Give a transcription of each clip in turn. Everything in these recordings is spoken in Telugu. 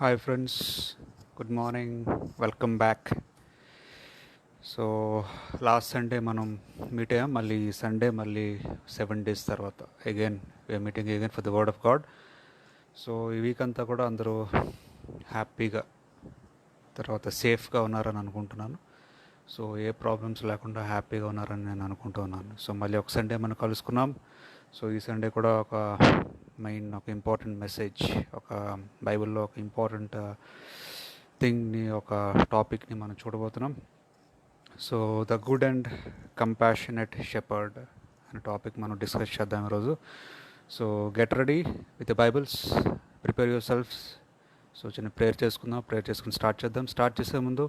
Hi friends, good morning, welcome back. So last Sunday మనం మీట్ అయ్యాం. మళ్ళీ సండే మళ్ళీ 7 days తర్వాత again we are meeting again for the word of God. So ఈ వీక్ అంతా కూడా అందరూ హ్యాపీగా తర్వాత సేఫ్గా ఉన్నారని అనుకుంటున్నాను. సో ఏ ప్రాబ్లమ్స్ లేకుండా హ్యాపీగా ఉన్నారని నేను అనుకుంటూ ఉన్నాను. సో మళ్ళీ ఒక సండే మనం కలుసుకున్నాం. సో ఈ సండే కూడా ఒక ఇంపార్టెంట్ మెసేజ్, ఒక బైబిల్లో ఒక ఇంపార్టెంట్ థింగ్ని, ఒక టాపిక్ని మనం చూడబోతున్నాం. So the good and compassionate shepherd అనే టాపిక్ మనం డిస్కస్ చేద్దాం ఈరోజు. So get ready with the Bibles, prepare your selfs. So చిన్న ప్రేయర్ చేసుకుందాం. ప్రేయర్ చేసుకుని స్టార్ట్ చేద్దాం. స్టార్ట్ చేసే ముందు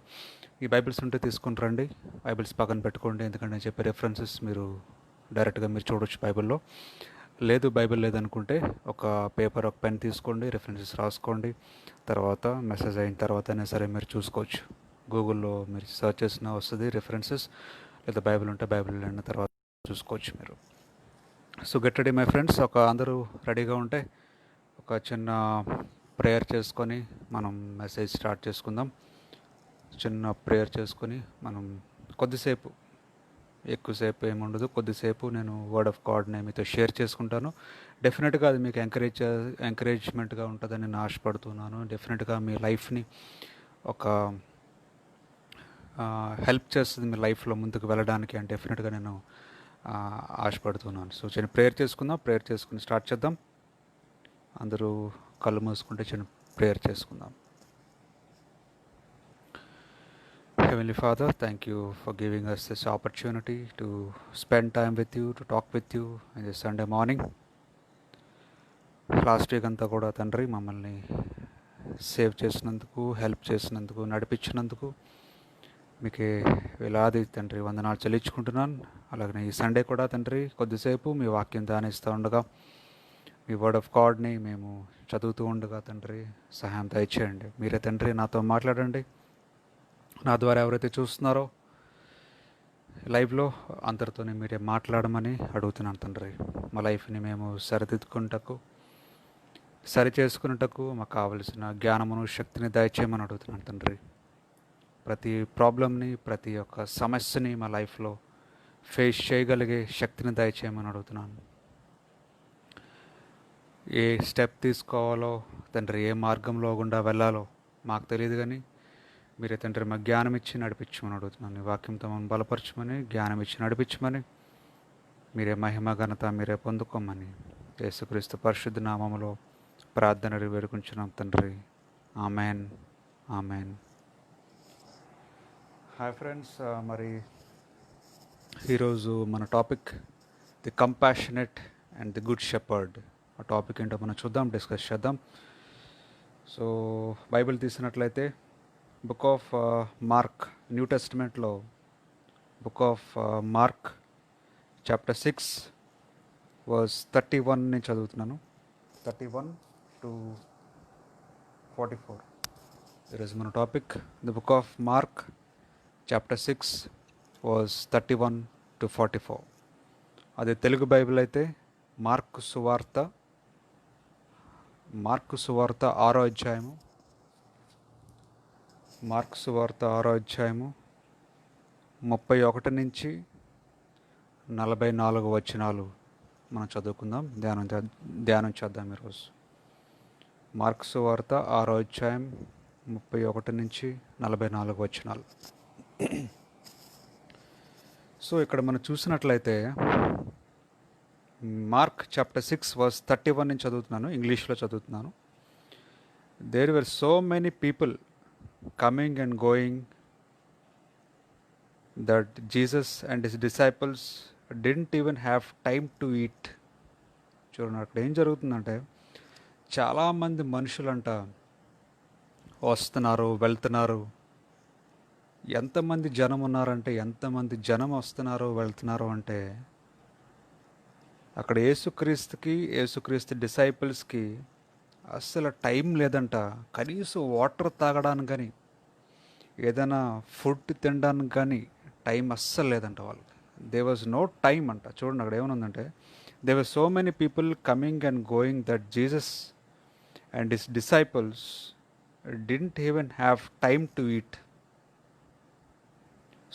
ఈ బైబిల్స్ ఉంటే తీసుకుని రండి, బైబిల్స్ పక్కన పెట్టుకోండి. ఎందుకంటే నేను చెప్పే రెఫరెన్సెస్ మీరు డైరెక్ట్గా మీరు చూడొచ్చు బైబిల్లో. లేదు బైబిల్ లేదనుకుంటే ఒక పేపర్, ఒక పెన్ తీసుకోండి, రెఫరెన్సెస్ రాసుకోండి. తర్వాత మెసేజ్ అయిన తర్వాతనే సరే మీరు చూసుకోవచ్చు. గూగుల్లో మీరు సెర్చ్ చేసిన వస్తుంది రెఫరెన్సెస్, లేదా బైబిల్ ఉంటే బైబిల్ అయిన తర్వాత చూసుకోవచ్చు మీరు. So get ready my friends. అందరూ రెడీగా ఉంటే ఒక చిన్న ప్రేయర్ చేసుకొని మనం మెసేజ్ స్టార్ట్ చేసుకుందాం. చిన్న ప్రేయర్ చేసుకొని మనం కొద్దిసేపు, ఎక్కువసేపు ఏముండదు, కొద్దిసేపు నేను వర్డ్ ఆఫ్ గాడ్ని మీతో షేర్ చేసుకుంటాను. డెఫినెట్గా అది మీకు ఎంకరేజ్మెంట్గా ఉంటుందని నేను ఆశపడుతున్నాను. డెఫినెట్గా మీ లైఫ్ని ఒక హెల్ప్ చేస్తుంది, మీ లైఫ్లో ముందుకు వెళ్ళడానికి అని డెఫినెట్గా నేను ఆశపడుతున్నాను. సో చిన్న ప్రేయర్ చేసుకుందాం. ప్రేయర్ చేసుకుని స్టార్ట్ చేద్దాం. అందరూ కళ్ళు మూసుకుంటే చిన్న ప్రేయర్ చేసుకుందాం. Heavenly Father, thank you for giving us this opportunity to spend time with you, to talk with you in this Sunday morning. Last week అంతా కూడా తండ్రి మమ్మల్ని సేవ్ చేసినందుకు, హెల్ప్ చేసినందుకు, నడిపించినందుకు మీకు వేలాది తండ్రి వందనాలు చెల్లించుకుంటున్నాను. అలాగనే ఈ సండే కూడా తండ్రి కొద్దిసేపు మీ వాక్యం ధ్యానిస్తూ ఉండగా, మీ వర్డ్ ఆఫ్ గాడ్ని మేము చదువుతూ ఉండగా తండ్రి సహాయం దయచేయండి. మీరే తండ్రి నాతో మాట్లాడండి. నా ద్వారా ఎవరైతే చూస్తున్నారో లైవ్లో అందరితోనే మీరే మాట్లాడమని అడుగుతున్నాను తండ్రి. మా లైఫ్ని మేము సరి చేసుకున్నటకు మాకు కావలసిన జ్ఞానమును, శక్తిని దయచేయమని అడుగుతున్నాను తండ్రి. ప్రతి ప్రాబ్లమ్ని, ప్రతి ఒక్క సమస్యని మా లైఫ్లో ఫేస్ చేయగలిగే శక్తిని దయచేయమని అడుగుతున్నాను. ఏ స్టెప్ తీసుకోవాలో తండ్రి, ఏ మార్గంలో గుండా వెళ్ళాలో మాకు తెలియదు, కానీ మీరే తండ్రి మా జ్ఞానం ఇచ్చి నడిపించమని అడుగుతున్నాను. ఈ వాక్యంతో మనం బలపరచమని, జ్ఞానం ఇచ్చి నడిపించమని, మీరే మహిమ ఘనత మీరే పొందుకోమని యేసుక్రీస్తు పరిశుద్ధ నామములో ప్రార్థన వేడుకుంటున్నాం తండ్రి. Amen, amen. హాయ్ ఫ్రెండ్స్, మరి ఈరోజు మన topic the compassionate and the good shepherd. ఆ టాపిక్ ఏంటో మనం చూద్దాం, డిస్కస్ చేద్దాం. సో బైబిల్ తీసినట్లయితే బుక్ ఆఫ్ మార్క్, న్యూ టెస్టిమెంట్లో book of Mark chapter 6 verse 31 నేను చదువుతున్నాను. 31 to 44 ఈరోజు మన topic. The book of Mark chapter 6 verse 31 to 44. అది తెలుగు బైబిల్ అయితే మార్కు సువార్త 6వ అధ్యాయము, మార్కు సువార్త 6వ అధ్యాయము 31 నుంచి 44 వచనాలు మనం చదువుకుందాం, ధ్యానం చేద్దాం ఈరోజు. మార్కు సువార్త 6వ అధ్యాయం 31 నుంచి 44 వచనాలు. సో ఇక్కడ మనం చూసినట్లయితే మార్క్ చాప్టర్ 6 వర్స్ 31 నుంచి చదువుతున్నాను, ఇంగ్లీష్లో చదువుతున్నాను. There were so many people coming and going that Jesus and his disciples didn't even have time to eat. చూడండి అక్కడ ఏం జరుగుతుందంటే, చాలామంది మనుషులంట వస్తున్నారు, వెళ్తున్నారు. ఎంతమంది జనం ఉన్నారంటే, ఎంతమంది జనం వస్తున్నారు, వెళ్తున్నారు అంటే అక్కడ యేసుక్రీస్తు డిసైపుల్స్కి అస్సలు టైం లేదంట. కనీసం వాటర్ తాగడానికి కానీ, ఏదైనా ఫుడ్ తినడానికి కానీ టైం అస్సలు లేదంట వాళ్ళకి. దే వాజ్ నో టైం అంట. చూడండి అక్కడ ఏమనుందంటే, they were so many people coming and going that Jesus and his disciples didn't even have time to eat.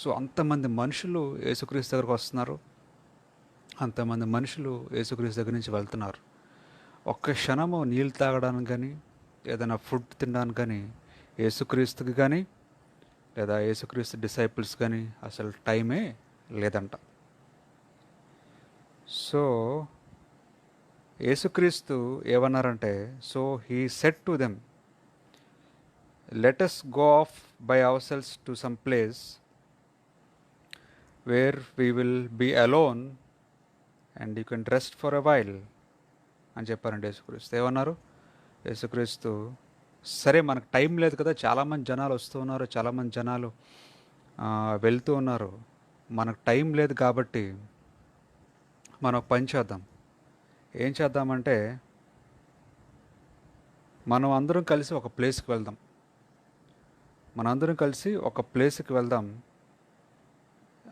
So అంతమంది మనుషులు యేసుక్రీస్తు దగ్గరకు వస్తున్నారు, అంతమంది మనుషులు యేసుక్రీస్తు దగ్గర నుంచి వెళ్తున్నారు. ఒక్క క్షణము నీళ్ళు తాగడానికి కానీ ఏదైనా ఫుడ్ తినడానికి కానీ యేసుక్రీస్తుకి కానీ లేదా యేసుక్రీస్తు డిసైపుల్స్ కానీ అసలు టైమే లేదంట. సో యేసుక్రీస్తు ఏమన్నారంటే, so he said to them, let us go off by ourselves to some place where we will be alone and you can rest for a while అని చెప్పారండి యేసుక్రీస్తు. ఏమన్నారు యేసుక్రీస్తు, సరే మనకు టైం లేదు కదా, చాలామంది జనాలు వస్తూ ఉన్నారు, చాలామంది జనాలు వెళ్తూ ఉన్నారు, మనకు టైం లేదు కాబట్టి మనం ఒక పని చేద్దాం. ఏం చేద్దామంటే మనం అందరం కలిసి ఒక ప్లేస్కి వెళ్దాం, మనందరం కలిసి ఒక ప్లేస్కి వెళ్దాం.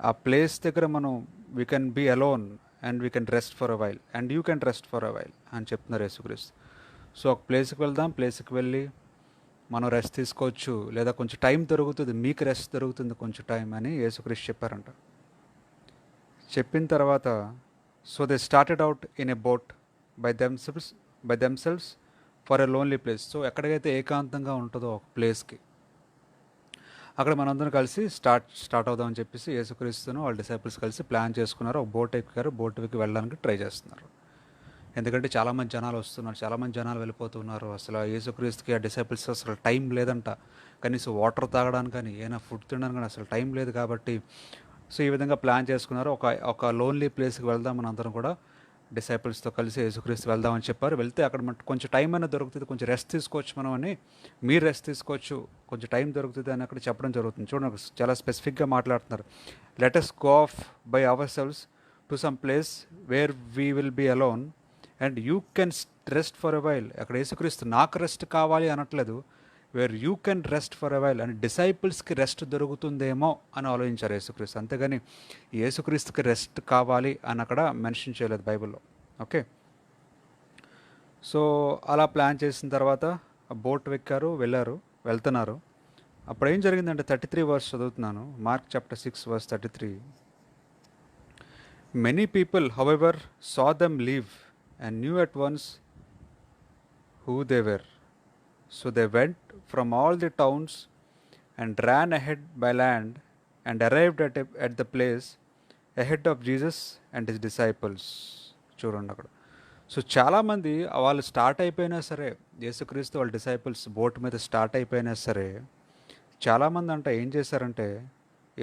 ఆ ప్లేస్ దగ్గర మనం we can be alone and we can rest for a while and you can rest for a while అని చెప్తున్నారు యేసుక్రీస్తు. సో ఒక ప్లేస్కి వెళ్దాం, ప్లేస్కి వెళ్ళి మనం రెస్ట్ తీసుకోవచ్చు, లేదా కొంచెం టైం దొరుకుతుంది, మీకు రెస్ట్ దొరుకుతుంది కొంచెం టైం అని యేసుక్రీస్తు చెప్పారంట. చెప్పిన తర్వాత so they started out in a boat by themselves for a lonely place. So ఎక్కడికైతే ఏకాంతంగా ఉంటుందో ఒక ప్లేస్కి, అక్కడ మనందరం కలిసి స్టార్ట్ అవుదామని చెప్పేసి యేసుక్రీస్తును వాళ్ళ డిసైపుల్స్ కలిసి ప్లాన్ చేసుకున్నారు. ఒక బోట్ ఎక్కారు, బోట్ ఎక్కి వెళ్ళడానికి ట్రై చేస్తున్నారు. ఎందుకంటే చాలామంది జనాలు వస్తున్నారు, చాలామంది జనాలు వెళ్ళిపోతున్నారు. అసలు యేసుక్రీస్తుకి ఆ డిసైపుల్స్ అసలు టైం లేదంట, కనీసం వాటర్ తాగడానికి కానీ ఏమైనా ఫుడ్ తినడానికి కానీ అసలు టైం లేదు కాబట్టి సో ఈ విధంగా ప్లాన్ చేసుకున్నారు. ఒక లోన్లీ ప్లేస్కి వెళ్దాం మన అందరం కూడా డిసైపుల్స్తో కలిసి యేసుక్రీస్తు వెళ్దామని చెప్పారు. వెళ్తే అక్కడ మనకు కొంచెం టైం అయినా దొరుకుతుంది, కొంచెం రెస్ట్ తీసుకోవచ్చు మనం అని, మీరు రెస్ట్ తీసుకోవచ్చు, కొంచెం టైం దొరుకుతుంది అని అక్కడ చెప్పడం జరుగుతుంది. చూడండి చాలా స్పెసిఫిక్గా మాట్లాడుతున్నారు. Let us go off by ourselves to some place where we will be alone and you can rest for a while. అక్కడ యేసుక్రీస్తు నాకు రెస్ట్ కావాలి అనట్లేదు, where you can rest for a while అని డిసైపుల్స్కి రెస్ట్ దొరుకుతుందేమో అని ఆలోచించారు యేసుక్రీస్తు. అంతేగాని యేసుక్రీస్తుకి రెస్ట్ కావాలి అని అక్కడ మెన్షన్ చేయలేదు బైబిల్లో. ఓకే, సో అలా ప్లాన్ చేసిన తర్వాత బోట్ ఎక్కారు, వెళ్తున్నారు. అప్పుడు ఏం జరిగిందంటే 33 వర్స్ చదువుతున్నాను, Mark chapter 6 verse 33. Many people however saw them leave and knew at once who they were. So they went from all the towns and ran ahead by land and arrived at the place ahead of Jesus and his disciples. చూడండి అక్కడ. సో చాలామంది వాళ్ళు స్టార్ట్ అయిపోయినా సరే, యేసుక్రీస్తు వాళ్ళ డిసైపుల్స్ బోట్ మీద స్టార్ట్ అయిపోయినా సరే, చాలామంది అంట ఏం చేశారంటే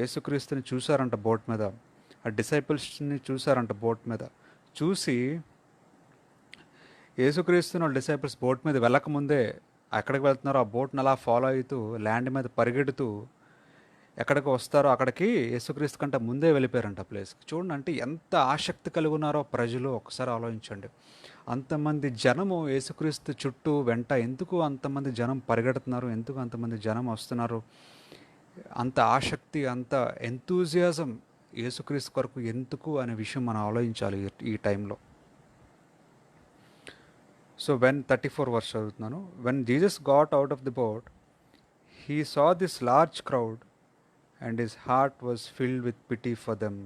యేసుక్రీస్తుని చూసారంట బోట్ మీద, ఆ డిసైపుల్స్ని చూసారంట బోట్ మీద. చూసి యేసుక్రీస్తుని వాళ్ళ డిసైపుల్స్ బోట్ మీద వెళ్ళకముందే ఎక్కడికి వెళ్తున్నారో ఆ బోట్ని అలా ఫాలో అవుతూ ల్యాండ్ మీద పరిగెడుతూ ఎక్కడికి వస్తారో అక్కడికి యేసుక్రీస్తు కంటే ముందే వెళ్ళిపోయారంట ప్లేస్కి. చూడండి అంటే ఎంత ఆసక్తి కలిగి ఉన్నారో ప్రజలు, ఒకసారి ఆలోచించండి. అంతమంది జనము యేసుక్రీస్తు చుట్టూ వెంట ఎందుకు అంతమంది జనం పరిగెడుతున్నారు, ఎందుకు అంతమంది జనం వస్తున్నారు, అంత ఆసక్తి, అంత ఎంతూజియాజం యేసుక్రీస్తు కొరకు ఎందుకు అనే విషయం మనం ఆలోచించాలి ఈ టైంలో. సో వెన్ 34 వర్స్ చదువుతున్నాను. When Jesus got out of the boat he saw this large crowd and his heart was filled with pity for them.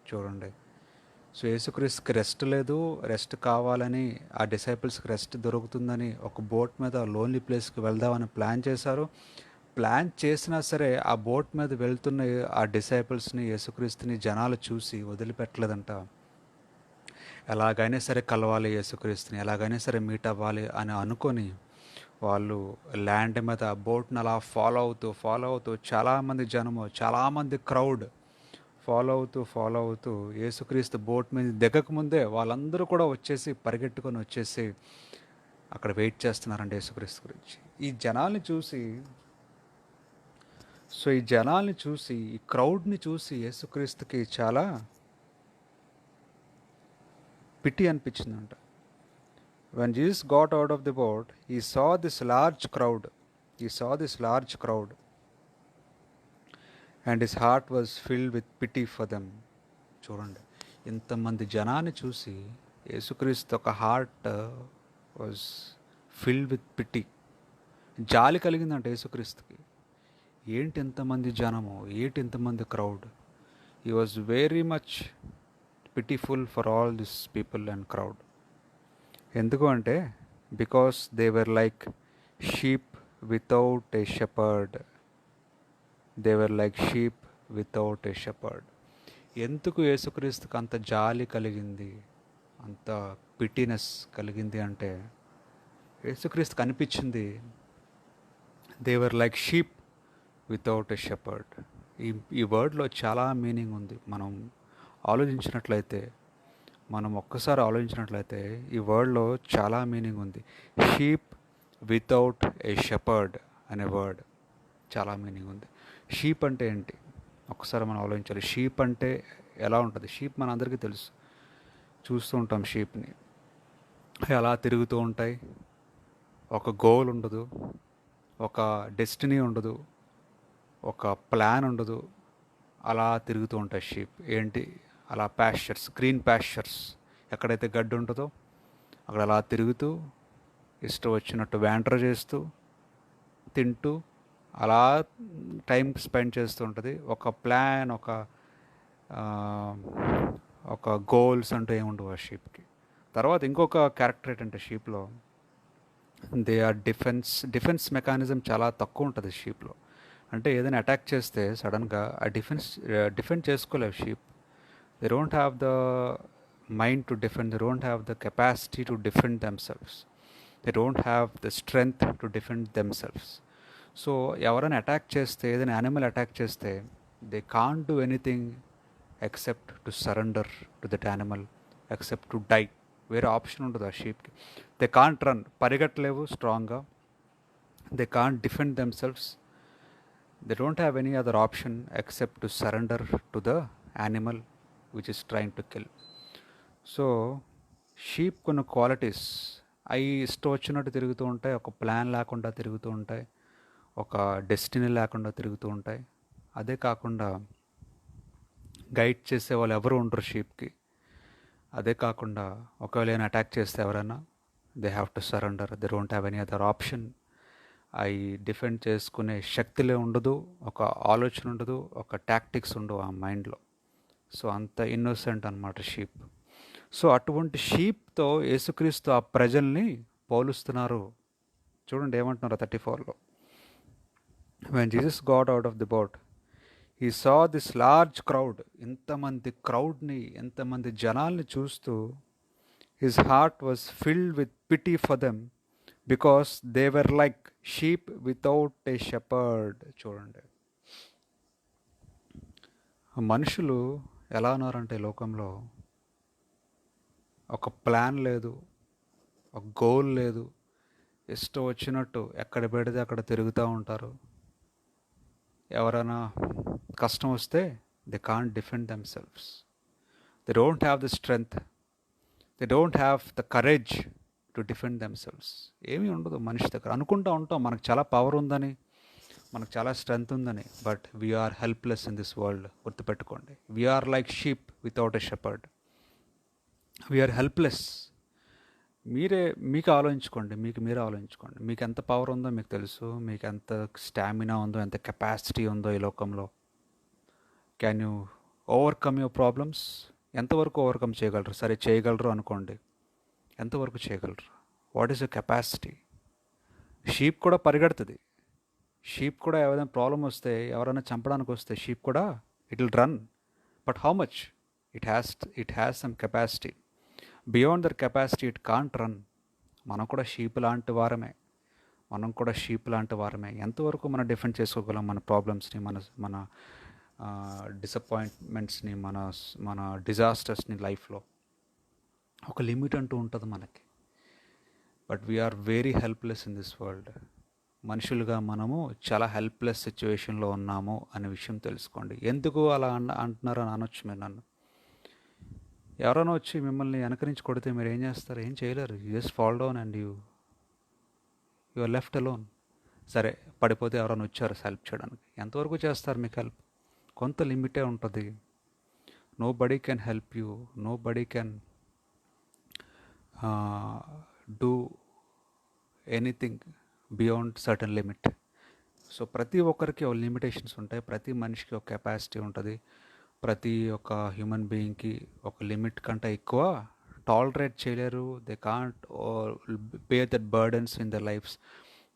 చూడండి, సో యేసుక్రీస్తుకి రెస్ట్ లేదు, రెస్ట్ కావాలని ఆ డిసైపుల్స్కి రెస్ట్ దొరుకుతుందని ఒక బోట్ మీద లోన్లీ ప్లేస్కి వెళ్దామని ప్లాన్ చేశారు. ప్లాన్ చేసినా సరే ఆ బోట్ మీద వెళ్తున్న ఆ డిసైపుల్స్ని, యేసుక్రీస్తుని జనాలు చూసి వదిలిపెట్టలేదంట. ఎలాగైనా సరే కలవాలి యేసుక్రీస్తుని, ఎలాగైనా సరే మీట్ అవ్వాలి అని అనుకొని వాళ్ళు ల్యాండ్ మీద బోట్ని అలా ఫాలో అవుతూ చాలామంది జనము, చాలామంది క్రౌడ్ ఫాలో అవుతూ యేసుక్రీస్తు బోట్ మీద దిగక ముందే వాళ్ళందరూ కూడా పరిగెట్టుకొని వచ్చేసి అక్కడ వెయిట్ చేస్తున్నారండి యేసుక్రీస్తు గురించి. ఈ జనాల్ని చూసి ఈ క్రౌడ్ని చూసి యేసుక్రీస్తుకి చాలా PT అనిపించిందంట. When Jesus got out of the boat, he saw this large crowd. And his heart was filled with pity for them. చూడండి, ఇంతమంది జనాన్ని చూసి యేసుక్రీస్తు ఒక heart was filled with pity. జాలి కలిగిందంట యేసుక్రీస్తుకి. ఏంటి ఇంతమంది జనము, ఏంటి ఇంతమంది crowd. He was very much pitiful for all this people and crowd. ఎందుకు అంటే because they were like sheep without a shepherd. They were like sheep without a shepherd. ఎందుకు యేసుక్రీస్తుకు అంత జాలి కలిగింది, అంత పిటినెస్ కలిగింది అంటే యేసుక్రీస్తుకు అనిపించింది they were like sheep without a shepherd. ఈ ఈ వర్డ్లో చాలా మీనింగ్ ఉంది. మనం ఆలోచించినట్లయితే, మనం ఒక్కసారి ఆలోచించినట్లయితే ఈ వర్డ్లో చాలా మీనింగ్ ఉంది. షీప్ వితౌట్ ఏ షెపర్డ్ అనే వర్డ్ చాలా మీనింగ్ ఉంది. షీప్ అంటే ఏంటి ఒక్కసారి మనం ఆలోచించాలి. షీప్ అంటే ఎలా ఉంటుంది? షీప్ మన అందరికీ తెలుసు, చూస్తూ ఉంటాం షీప్ని. ఎలా తిరుగుతూ ఉంటాయి, ఒక గోల్ ఉండదు, ఒక డెస్టినీ ఉండదు, ఒక ప్లాన్ ఉండదు, అలా తిరుగుతూ ఉంటాయి షీప్. ఏంటి అలా ప్యాస్చర్స్, గ్రీన్ ప్యాస్చర్స్, ఎక్కడైతే గడ్డి ఉంటుందో అక్కడ అలా తిరుగుతూ ఇష్టం వచ్చినట్టు వ్యాంటర్ చేస్తూ తింటూ అలా టైం స్పెండ్ చేస్తూ ఉంటుంది. ఒక ప్లాన్, ఆ, ఒక గోల్స్ అంటూ ఏముండవు ఆ షీప్కి. తర్వాత ఇంకొక క్యారెక్టర్ ఏంటంటే షీప్లో దే ఆర్ డిఫెన్స్ మెకానిజం చాలా తక్కువ ఉంటుంది షీప్లో. అంటే ఏదైనా అటాక్ చేస్తే సడన్గా ఆ డిఫెండ్ చేసుకోలేవు sheep. They don't have the mind to defend, they don't have the capacity to defend themselves, they don't have the strength to defend themselves. So ఎవరైనా అటాక్ చేస్తే, ఏదైనా యానిమల్ అటాక్ చేస్తే they can't do anything except to surrender to that animal, except to die. వేరే ఆప్షన్ ఉండదు ఆ షీప్కి. దే కాంట్ రన్, పరిగెట్టలేవు స్ట్రాంగ్గా. They can't defend themselves. They don't have any other option except to surrender to the animal which is trying to kill. So sheep కొన్ని క్వాలిటీస్, అవి ఇష్టం వచ్చినట్టు తిరుగుతూ ఉంటాయి, ఒక ప్లాన్ లేకుండా తిరుగుతూ ఉంటాయి, ఒక డెస్టినీ లేకుండా తిరుగుతూ ఉంటాయి. అదే కాకుండా గైడ్ చేసే వాళ్ళు ఎవరు ఉండరు షీప్కి. అదే కాకుండా ఒకవేళ ఏమైనా అటాక్ చేస్తే ఎవరైనా they have to surrender, they don't have any other option. అవి డిఫెండ్ చేసుకునే శక్తిలే ఉండదు, ఒక ఆలోచన ఉండదు, ఒక టాక్టిక్స్ ఉండవు ఆ మైండ్లో. సో అంత ఇన్నోసెంట్ అనమాట షీప్. సో అటువంటి షీప్తో యేసుక్రీస్తు ఆ ప్రజల్ని పోలుస్తున్నారు. చూడండి ఏమంటున్నారు 34లో. When Jesus got out of the boat he saw this large crowd. ఇంతమంది క్రౌడ్ని, ఎంతమంది జనాల్ని చూస్తూ his heart was filled with pity for them because they were like sheep without a shepherd. చూడండి మనుషులు ఎలా ఉన్నారంటే లోకంలో ఒక ప్లాన్ లేదు, ఒక గోల్ లేదు, ఇష్టం వచ్చినట్టు ఎక్కడ పెడితే అక్కడ తిరుగుతూ ఉంటారు. ఎవరైనా కష్టం వస్తే they can't defend themselves, they don't have the strength, they don't have the courage to defend themselves. ఏమీ ఉండదు మనిషి దగ్గర. అనుకుంటూ ఉంటాం మనకు చాలా పవర్ ఉందని, మనకు చాలా స్ట్రెంగ్త్ ఉందని, but we are helpless in this world. గుర్తుపెట్టుకోండి, we are like sheep without a shepherd. We are helpless. మీకు ఆలోచించుకోండి, మీరే ఆలోచించుకోండి. మీకు ఎంత పవర్ ఉందో మీకు తెలుసు, మీకు ఎంత స్టామినా ఉందో, ఎంత కెపాసిటీ ఉందో ఈ లోకంలో. Can you overcome your problems? ఎంతవరకు ఓవర్కమ్ చేయగలరు? సరే చేయగలరు అనుకోండి, ఎంతవరకు చేయగలరు? What is your capacity? Sheep కూడా పరిగెడుతుంది. షీప్ కూడా ఏదైనా ప్రాబ్లం వస్తే, ఎవరైనా చంపడానికి వస్తే షీప్ కూడా it will run. But how much? It has some capacity. Beyond there capacity it can't run. మనం కూడా షీప్ లాంటి వారమే. ఎంతవరకు మనం డిఫెండ్ చేసుకోగలం మన ప్రాబ్లమ్స్ని, మన డిసప్పాయింట్మెంట్స్ని, మన డిజాస్టర్స్ని లైఫ్లో? ఒక లిమిట్ అంటూ ఉంటుంది మనకి. But we are very helpless in this world. మనుషులుగా మనము చాలా హెల్ప్లెస్ సిచ్యువేషన్లో ఉన్నాము అనే విషయం తెలుసుకోండి. ఎందుకు అలా అంటున్నారు అని అనొచ్చు మీరు నన్ను. ఎవరైనా వచ్చి మిమ్మల్ని వెనకరించి కొడితే మీరు ఏం చేస్తారు? ఏం చేయలేరు. You just fall down and you are left alone. సరే పడిపోతే ఎవరైనా వచ్చారు హెల్ప్ చేయడానికి, ఎంతవరకు చేస్తారు మీకు హెల్ప్? కొంత లిమిటే ఉంటుంది. Nobody can help you, nobody can do anything beyond certain limit. So ప్రతి ఒక్కరికి ఒక లిమిటేషన్స్ ఉంటాయి, ప్రతి మనిషికి ఒక కెపాసిటీ ఉంటుంది, ప్రతి ఒక్క హ్యూమన్ బీయింగ్కి ఒక లిమిట్ కంటే ఎక్కువ టాలరేట్ చేయలేరు. They can't bear that burdens in their lifes,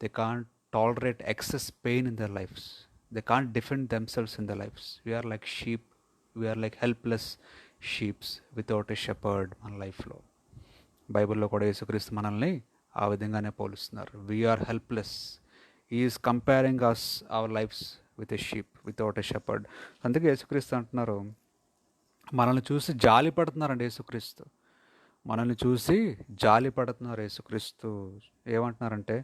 they can't tolerate excess pain in their lifes, they can't defend themselves in their lifes. We are like sheep, we are like helpless sheeps without a shepherd మన లైఫ్లో. బైబిల్లో కూడా యేసుక్రీస్తు మనల్ని ఆ విధంగానే పోలుస్తున్నారు. We are helpless. Is comparing us our lifes with a sheep without a shepherd. అందుకే యేసుక్రీస్తు అంటున్నారు, మనల్ని చూసి జాలి పడుతున్నారండి యేసుక్రీస్తు. మనల్ని చూసి జాలి పడుతున్నారు యేసుక్రీస్తు. ఏమంటున్నారంటే,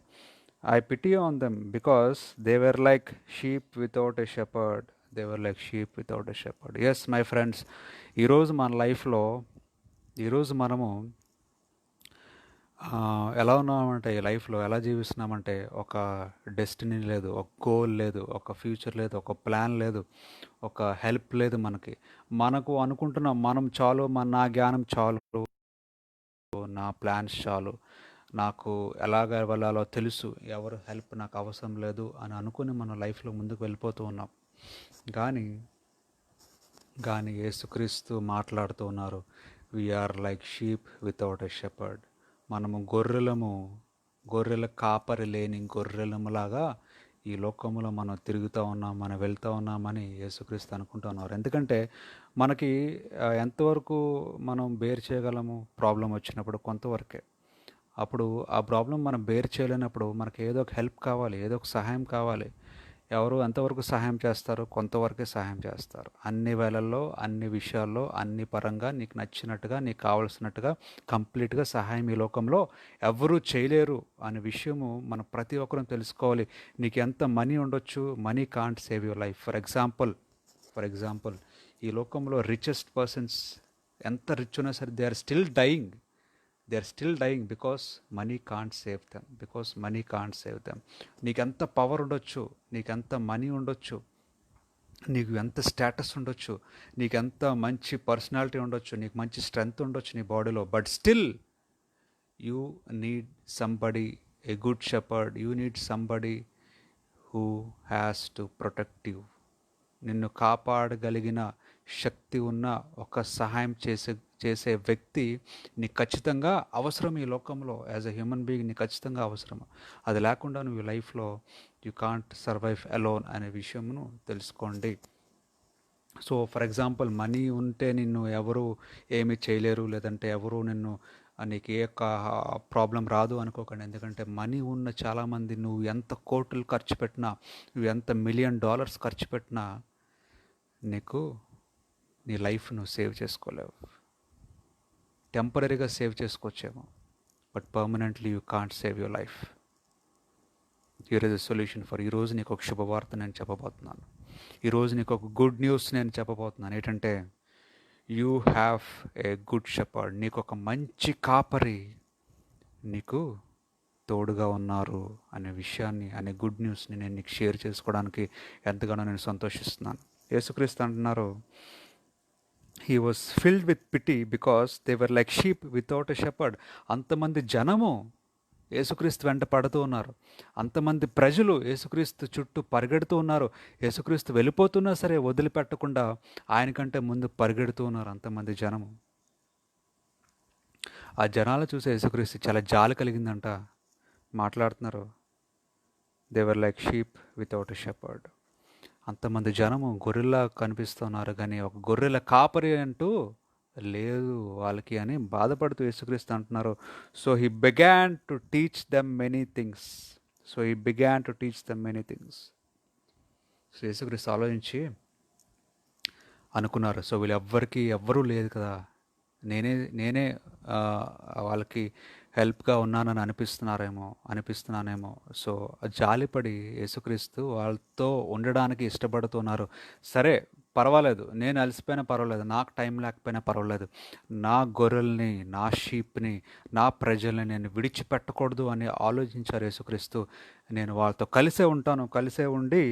I pity on them because they were like sheep without a shepherd, they were like sheep without a shepherd. Yes my friends, ఈరోజు మన లైఫ్లో, ఈరోజు మనము ఎలా ఉన్నామంటే, ఈ లైఫ్లో ఎలా జీవిస్తున్నామంటే, ఒక డెస్టినీ లేదు, ఒక గోల్ లేదు, ఒక ఫ్యూచర్ లేదు, ఒక ప్లాన్ లేదు, ఒక హెల్ప్ లేదు మనకి. మనకు అనుకుంటున్నాం మనం చాలు, నా జ్ఞానం చాలు, నా ప్లాన్స్ చాలు, నాకు ఎలాగ వెళ్ళాలో తెలుసు, ఎవరు హెల్ప్ నాకు అవసరం లేదు అని అనుకుని మనం లైఫ్లో ముందుకు వెళ్ళిపోతూ ఉన్నాం. కానీ యేసుక్రీస్తు మాట్లాడుతూ ఉన్నారు, we are like sheep without a shepherd. మనము గొర్రెల కాపరి లేని గొర్రెలములాగా ఈ లోకములో మనం తిరుగుతూ ఉన్నాం, మనం వెళ్తూ ఉన్నామని యేసుక్రీస్తు అనుకుంటూ ఉన్నారు. ఎందుకంటే మనకి ఎంతవరకు మనం బేర్ చేయగలము ప్రాబ్లం వచ్చినప్పుడు? కొంతవరకే. అప్పుడు ఆ ప్రాబ్లం మనం బేర్ చేయలేనప్పుడు మనకి ఏదో ఒక హెల్ప్ కావాలి, ఏదో ఒక సహాయం కావాలి. ఎవరు ఎంతవరకు సహాయం చేస్తారు? కొంతవరకే సహాయం చేస్తారు. అన్ని వేళల్లో, అన్ని విషయాల్లో, అన్ని పరంగా నీకు నచ్చినట్టుగా, నీకు కావలసినట్టుగా కంప్లీట్గా సహాయం ఈ లోకంలో ఎవరూ చేయలేరు అనే విషయము మనం ప్రతి ఒక్కరూ తెలుసుకోవాలి. నీకు ఎంత మనీ ఉండొచ్చు, money can't save your life. For example ఈ లోకంలో రిచెస్ట్ పర్సన్స్ ఎంత రిచ్ ఉన్నా సరే, they are still dying because money can't save them. నీకెంత పవర్ ఉండొచ్చు, నీకెంత మనీ ఉండొచ్చు, నీకు ఎంత స్టేటస్ ఉండొచ్చు, నీకెంత మంచి పర్సనాలిటీ ఉండొచ్చు, నీకు మంచి స్ట్రెంగ్త్ ఉండొచ్చు నీ బాడీలో, but still you need somebody, a good shepherd. You need somebody who has to protect you. నిన్ను కాపాడగలిగిన శక్తి ఉన్న ఒక సహాయం చేసే వ్యక్తి నీకు ఖచ్చితంగా అవసరం ఈ లోకంలో. యాజ్ ఎ హ్యూమన్ బీయింగ్ నీకు ఖచ్చితంగా అవసరం. అది లేకుండా నువ్వు లైఫ్లో యూ కాంట్ సర్వైవ్ అలోన్ అనే విషయమును తెలుసుకోండి. సో ఫర్ ఎగ్జాంపుల్, మనీ ఉంటే నిన్ను ఎవరు ఏమీ చేయలేరు, లేదంటే ఎవరు నీకు ఏ యొక్క ప్రాబ్లం రాదు అనుకోకండి. ఎందుకంటే మనీ ఉన్న చాలామంది, నువ్వు ఎంత కోట్లు ఖర్చు పెట్టినా, నువ్వు ఎంత $1 million ఖర్చు పెట్టినా, నీకు నీ లైఫ్ నువ్వు సేవ్ చేసుకోలేవు. టెంపరీగా సేవ్ చేసుకోవచ్చేమో, but permanently you can't save your life. Here is a solution for. ఈరోజు నీకు ఒక శుభవార్త నేను చెప్పబోతున్నాను. ఈరోజు నీకు ఒక గుడ్ న్యూస్ నేను చెప్పబోతున్నాను. ఏంటంటే, you have a good shepherd. నీకు ఒక మంచి కాపరి నీకు తోడుగా ఉన్నారు అనే విషయాన్ని, అనే గుడ్ న్యూస్ని నేను నీకు షేర్ చేసుకోవడానికి ఎంతగానో నేను సంతోషిస్తున్నాను. యేసుక్రీస్తు అంటున్నారు, he was filled with pity because they were like sheep without a shepherd. అంతమంది జనము యేసుక్రీస్తు వెంట పడుతూ ఉన్నారు, అంతమంది ప్రజలు యేసుక్రీస్తు చుట్టూ పరిగెడుతూ ఉన్నారు. యేసుక్రీస్తు వెళ్ళిపోతున్నా సరే వదిలిపెట్టకుండా ఆయనకంటే ముందు పరిగెడుతూ ఉన్నారు అంతమంది జనము. ఆ జనాలు చూసే యేసుక్రీస్తు చాలా జాలి కలిగిందంట. మాట్లాడుతున్నారు, they were like sheep without a shepherd. అంతమంది జనము గొర్రెల్లా కనిపిస్తున్నారు, కానీ ఒక గొర్రెల కాపరి అంటూ లేదు వాళ్ళకి అని బాధపడుతూ యేసుక్రీస్తు అంటున్నారు. So he began to teach them many things. So యేసుక్రీస్తు ఆలోచించి అనుకున్నారు, సో వీళ్ళు ఎవ్వరూ లేదు కదా, నేనే వాళ్ళకి హెల్ప్గా ఉన్నానని అనిపిస్తున్నానేమో. సో జాలిపడి యేసుక్రీస్తు వాళ్ళతో ఉండడానికి ఇష్టపడుతున్నారు. సరే పర్వాలేదు, నేను అలసిపోయినా పర్వాలేదు, నాకు టైం లేకపోయినా పర్వాలేదు, నా గొర్రెల్ని, నా షీప్ని, నా ప్రజల్ని నేను విడిచిపెట్టకూడదు అని ఆలోచించారు యేసుక్రీస్తు. నేను వాళ్ళతో కలిసే ఉండి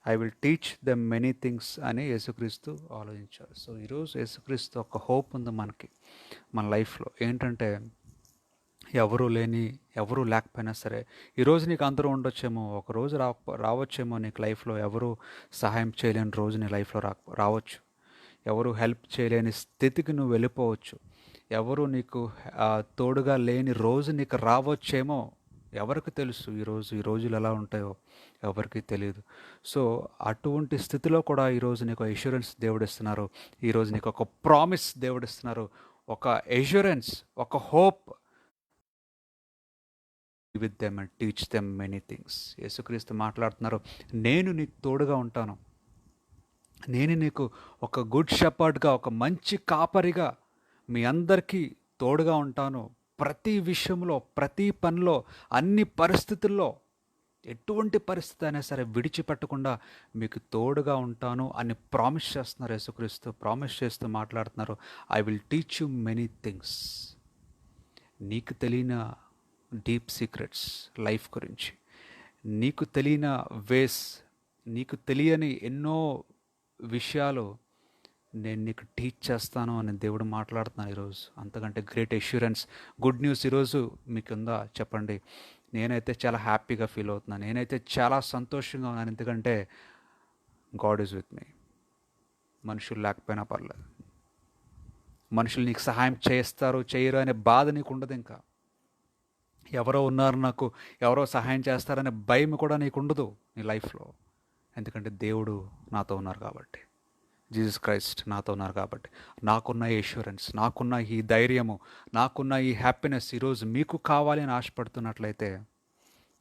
I will teach them many things అని యేసుక్రీస్తు ఆలోచించారు. సో ఈరోజు యేసుక్రీస్తు ఒక హోప్ ఉంది మనకి, మన లైఫ్లో. ఏంటంటే, ఎవరు లేని, ఎవరు లేకపోయినా సరే ఈరోజు నీకు అందరూ ఉండొచ్చేమో, ఒకరోజు రావచ్చేమో నీకు లైఫ్లో ఎవరు సహాయం చేయలేని రోజు నీ లైఫ్లో రావచ్చు. ఎవరు హెల్ప్ చేయలేని స్థితికి నువ్వు వెళ్ళిపోవచ్చు. ఎవరు నీకు తోడుగా లేని రోజు నీకు రావచ్చేమో. ఎవరికి తెలుసు ఈ రోజులు ఎలా ఉంటాయో ఎవరికి తెలియదు. సో అటువంటి స్థితిలో కూడా ఈరోజు నీకు ఎష్యూరెన్స్ దేవుడిస్తున్నారు. ఈరోజు నీకు ఒక ప్రామిస్ దేవుడిస్తున్నారు, ఒక ఎష్యూరెన్స్, ఒక hope. With them and teach them many things. యేసుక్రీస్తు మాట్లాడుతున్నారు, నేను నీకు తోడుగా ఉంటాను, నేను నీకు ఒక గుడ్ షెపర్డ్గా, ఒక మంచి కాపరిగా మీ అందరికీ తోడుగా ఉంటాను. ప్రతి విషయంలో, ప్రతి పనిలో, అన్ని పరిస్థితుల్లో, ఎటువంటి పరిస్థితి అయినా సరే విడిచిపెట్టకుండా మీకు తోడుగా ఉంటాను అని ప్రామిస్ చేస్తున్నారు. యేసుక్రీస్తు ప్రామిస్ చేస్తూ మాట్లాడుతున్నారు, I will teach you many things. నీకు తెలియని డీప్ సీక్రెట్స్ లైఫ్ గురించి, నీకు తెలియని వేస్, నీకు తెలియని ఎన్నో విషయాలు నేను నీకు టీచ్ చేస్తాను అని దేవుడు మాట్లాడుతున్నాను ఈరోజు. అంతకంటే గ్రేట్ ఎష్యూరెన్స్, గుడ్ న్యూస్ ఈరోజు మీకుందా చెప్పండి. నేనైతే చాలా హ్యాపీగా ఫీల్ అవుతున్నాను, నేనైతే చాలా సంతోషంగా ఉన్నాను. ఎందుకంటే గాడ్ ఈజ్ విత్ మీ. మనుషులు లేకపోయినా పర్లేదు, మనుషులు నీకు సహాయం చేస్తారు చేయరు అనే బాధ నీకు ఉండదు. ఇంకా ఎవరో ఉన్నారు నాకు, ఎవరో సహాయం చేస్తారనే భయం కూడా నీకు ఉండదు నీ లైఫ్లో. ఎందుకంటే దేవుడు నాతో ఉన్నారు కాబట్టి, జీసస్ క్రైస్ట్ నాతో ఉన్నారు కాబట్టి. నాకున్న ఎష్యూరెన్స్, నాకున్న ఈ ధైర్యము, నాకున్న ఈ హ్యాపీనెస్ ఈరోజు మీకు కావాలి అని ఆశపడుతున్నట్లయితే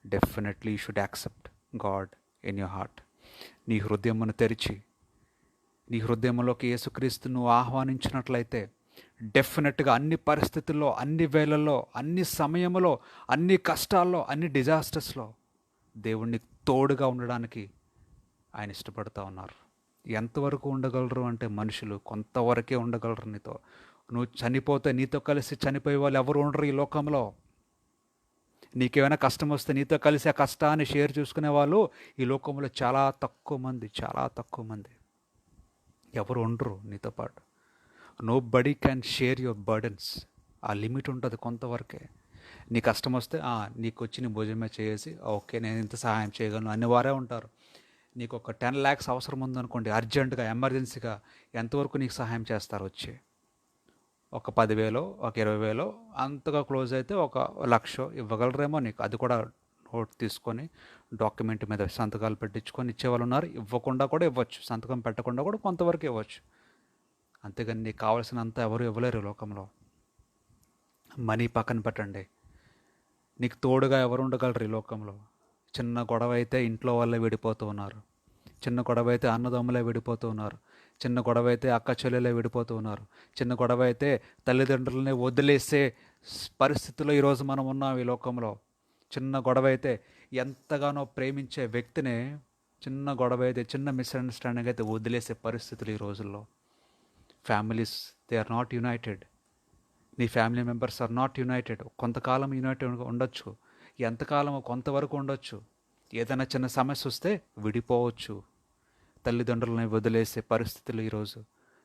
definitely you should accept God in your heart. నీ హృదయమును తెరిచి, నీ హృదయంలోకి యేసుక్రీస్తును ఆహ్వానించినట్లయితే డెఫినెట్గా అన్ని పరిస్థితుల్లో, అన్ని వేళల్లో, అన్ని సమయంలో, అన్ని కష్టాల్లో, అన్ని డిజాస్టర్స్లో దేవుణ్ణి తోడుగా ఉండడానికి ఆయన ఇష్టపడుతూ ఉన్నారు. ఎంతవరకు ఉండగలరు అంటే మనుషులు కొంతవరకే ఉండగలరు నీతో. నువ్వు చనిపోతే నీతో కలిసి చనిపోయే వాళ్ళు ఎవరు ఉండరు ఈ లోకంలో. నీకేమైనా కష్టం వస్తే నీతో కలిసి ఆ కష్టాన్ని షేర్ చేసుకునే వాళ్ళు ఈ లోకంలో చాలా తక్కువ మంది, చాలా తక్కువ మంది. ఎవరు ఉండరు నీతో పాటు. Nobody can share your burdens. ఆ లిమిట్ ఉంటుంది కొంతవరకే. నీ కష్టం వస్తే నీకు వచ్చి నీ భుజమే చేసి ఓకే నేను ఇంత సహాయం చేయగలను అనేవారే ఉంటారు. నీకు ఒక 10 lakhs అవసరం ఉందనుకోండి, అర్జెంటుగా ఎమర్జెన్సీగా, ఎంతవరకు నీకు సహాయం చేస్తారు వచ్చి? ఒక 10,000 ఒక 20,000 అంతగా క్లోజ్ అయితే ఒక 1,00,000 ఇవ్వగలరేమో నీకు. అది కూడా నోట్ తీసుకొని డాక్యుమెంట్ మీద సంతకాలు పెట్టించుకొని ఇచ్చేవాళ్ళు ఉన్నారు. ఇవ్వకుండా కూడా ఇవ్వచ్చు, సంతకం పెట్టకుండా కూడా కొంతవరకు ఇవ్వచ్చు. అంతేగాని నీకు కావాల్సినంత ఎవరు ఇవ్వలేరు ఈ లోకంలో. మనీ పక్కన పెట్టండి, నీకు తోడుగా ఎవరు ఉండగలరు ఈ లోకంలో? చిన్న గొడవ అయితే ఇంట్లో వాళ్ళే విడిపోతూ ఉన్నారు, చిన్న గొడవ అయితే అన్నదమ్ములే విడిపోతూ ఉన్నారు, చిన్న గొడవ అయితే అక్క చెల్లెలే విడిపోతూ ఉన్నారు, చిన్న గొడవ అయితే తల్లిదండ్రులని వదిలేసే పరిస్థితుల్లో ఈరోజు మనం ఉన్నాం ఈ లోకంలో. చిన్న గొడవ అయితే ఎంతగానో ప్రేమించే వ్యక్తినే, చిన్న గొడవ అయితే, చిన్న మిస్అండర్స్టాండింగ్ అయితే వదిలేసే పరిస్థితులు ఈ రోజుల్లో. Families they are not united. నీ family members are not united. కొంతకాలం యునైటెడ్ ఉండొచ్చు, ఎంతకాలం కొంతవరకు ఉండొచ్చు. ఏదైనా చిన్న సమస్య వస్తే విడిపోవచ్చు. తల్లిదండ్రులని వదిలేసే పరిస్థితులు ఈరోజు,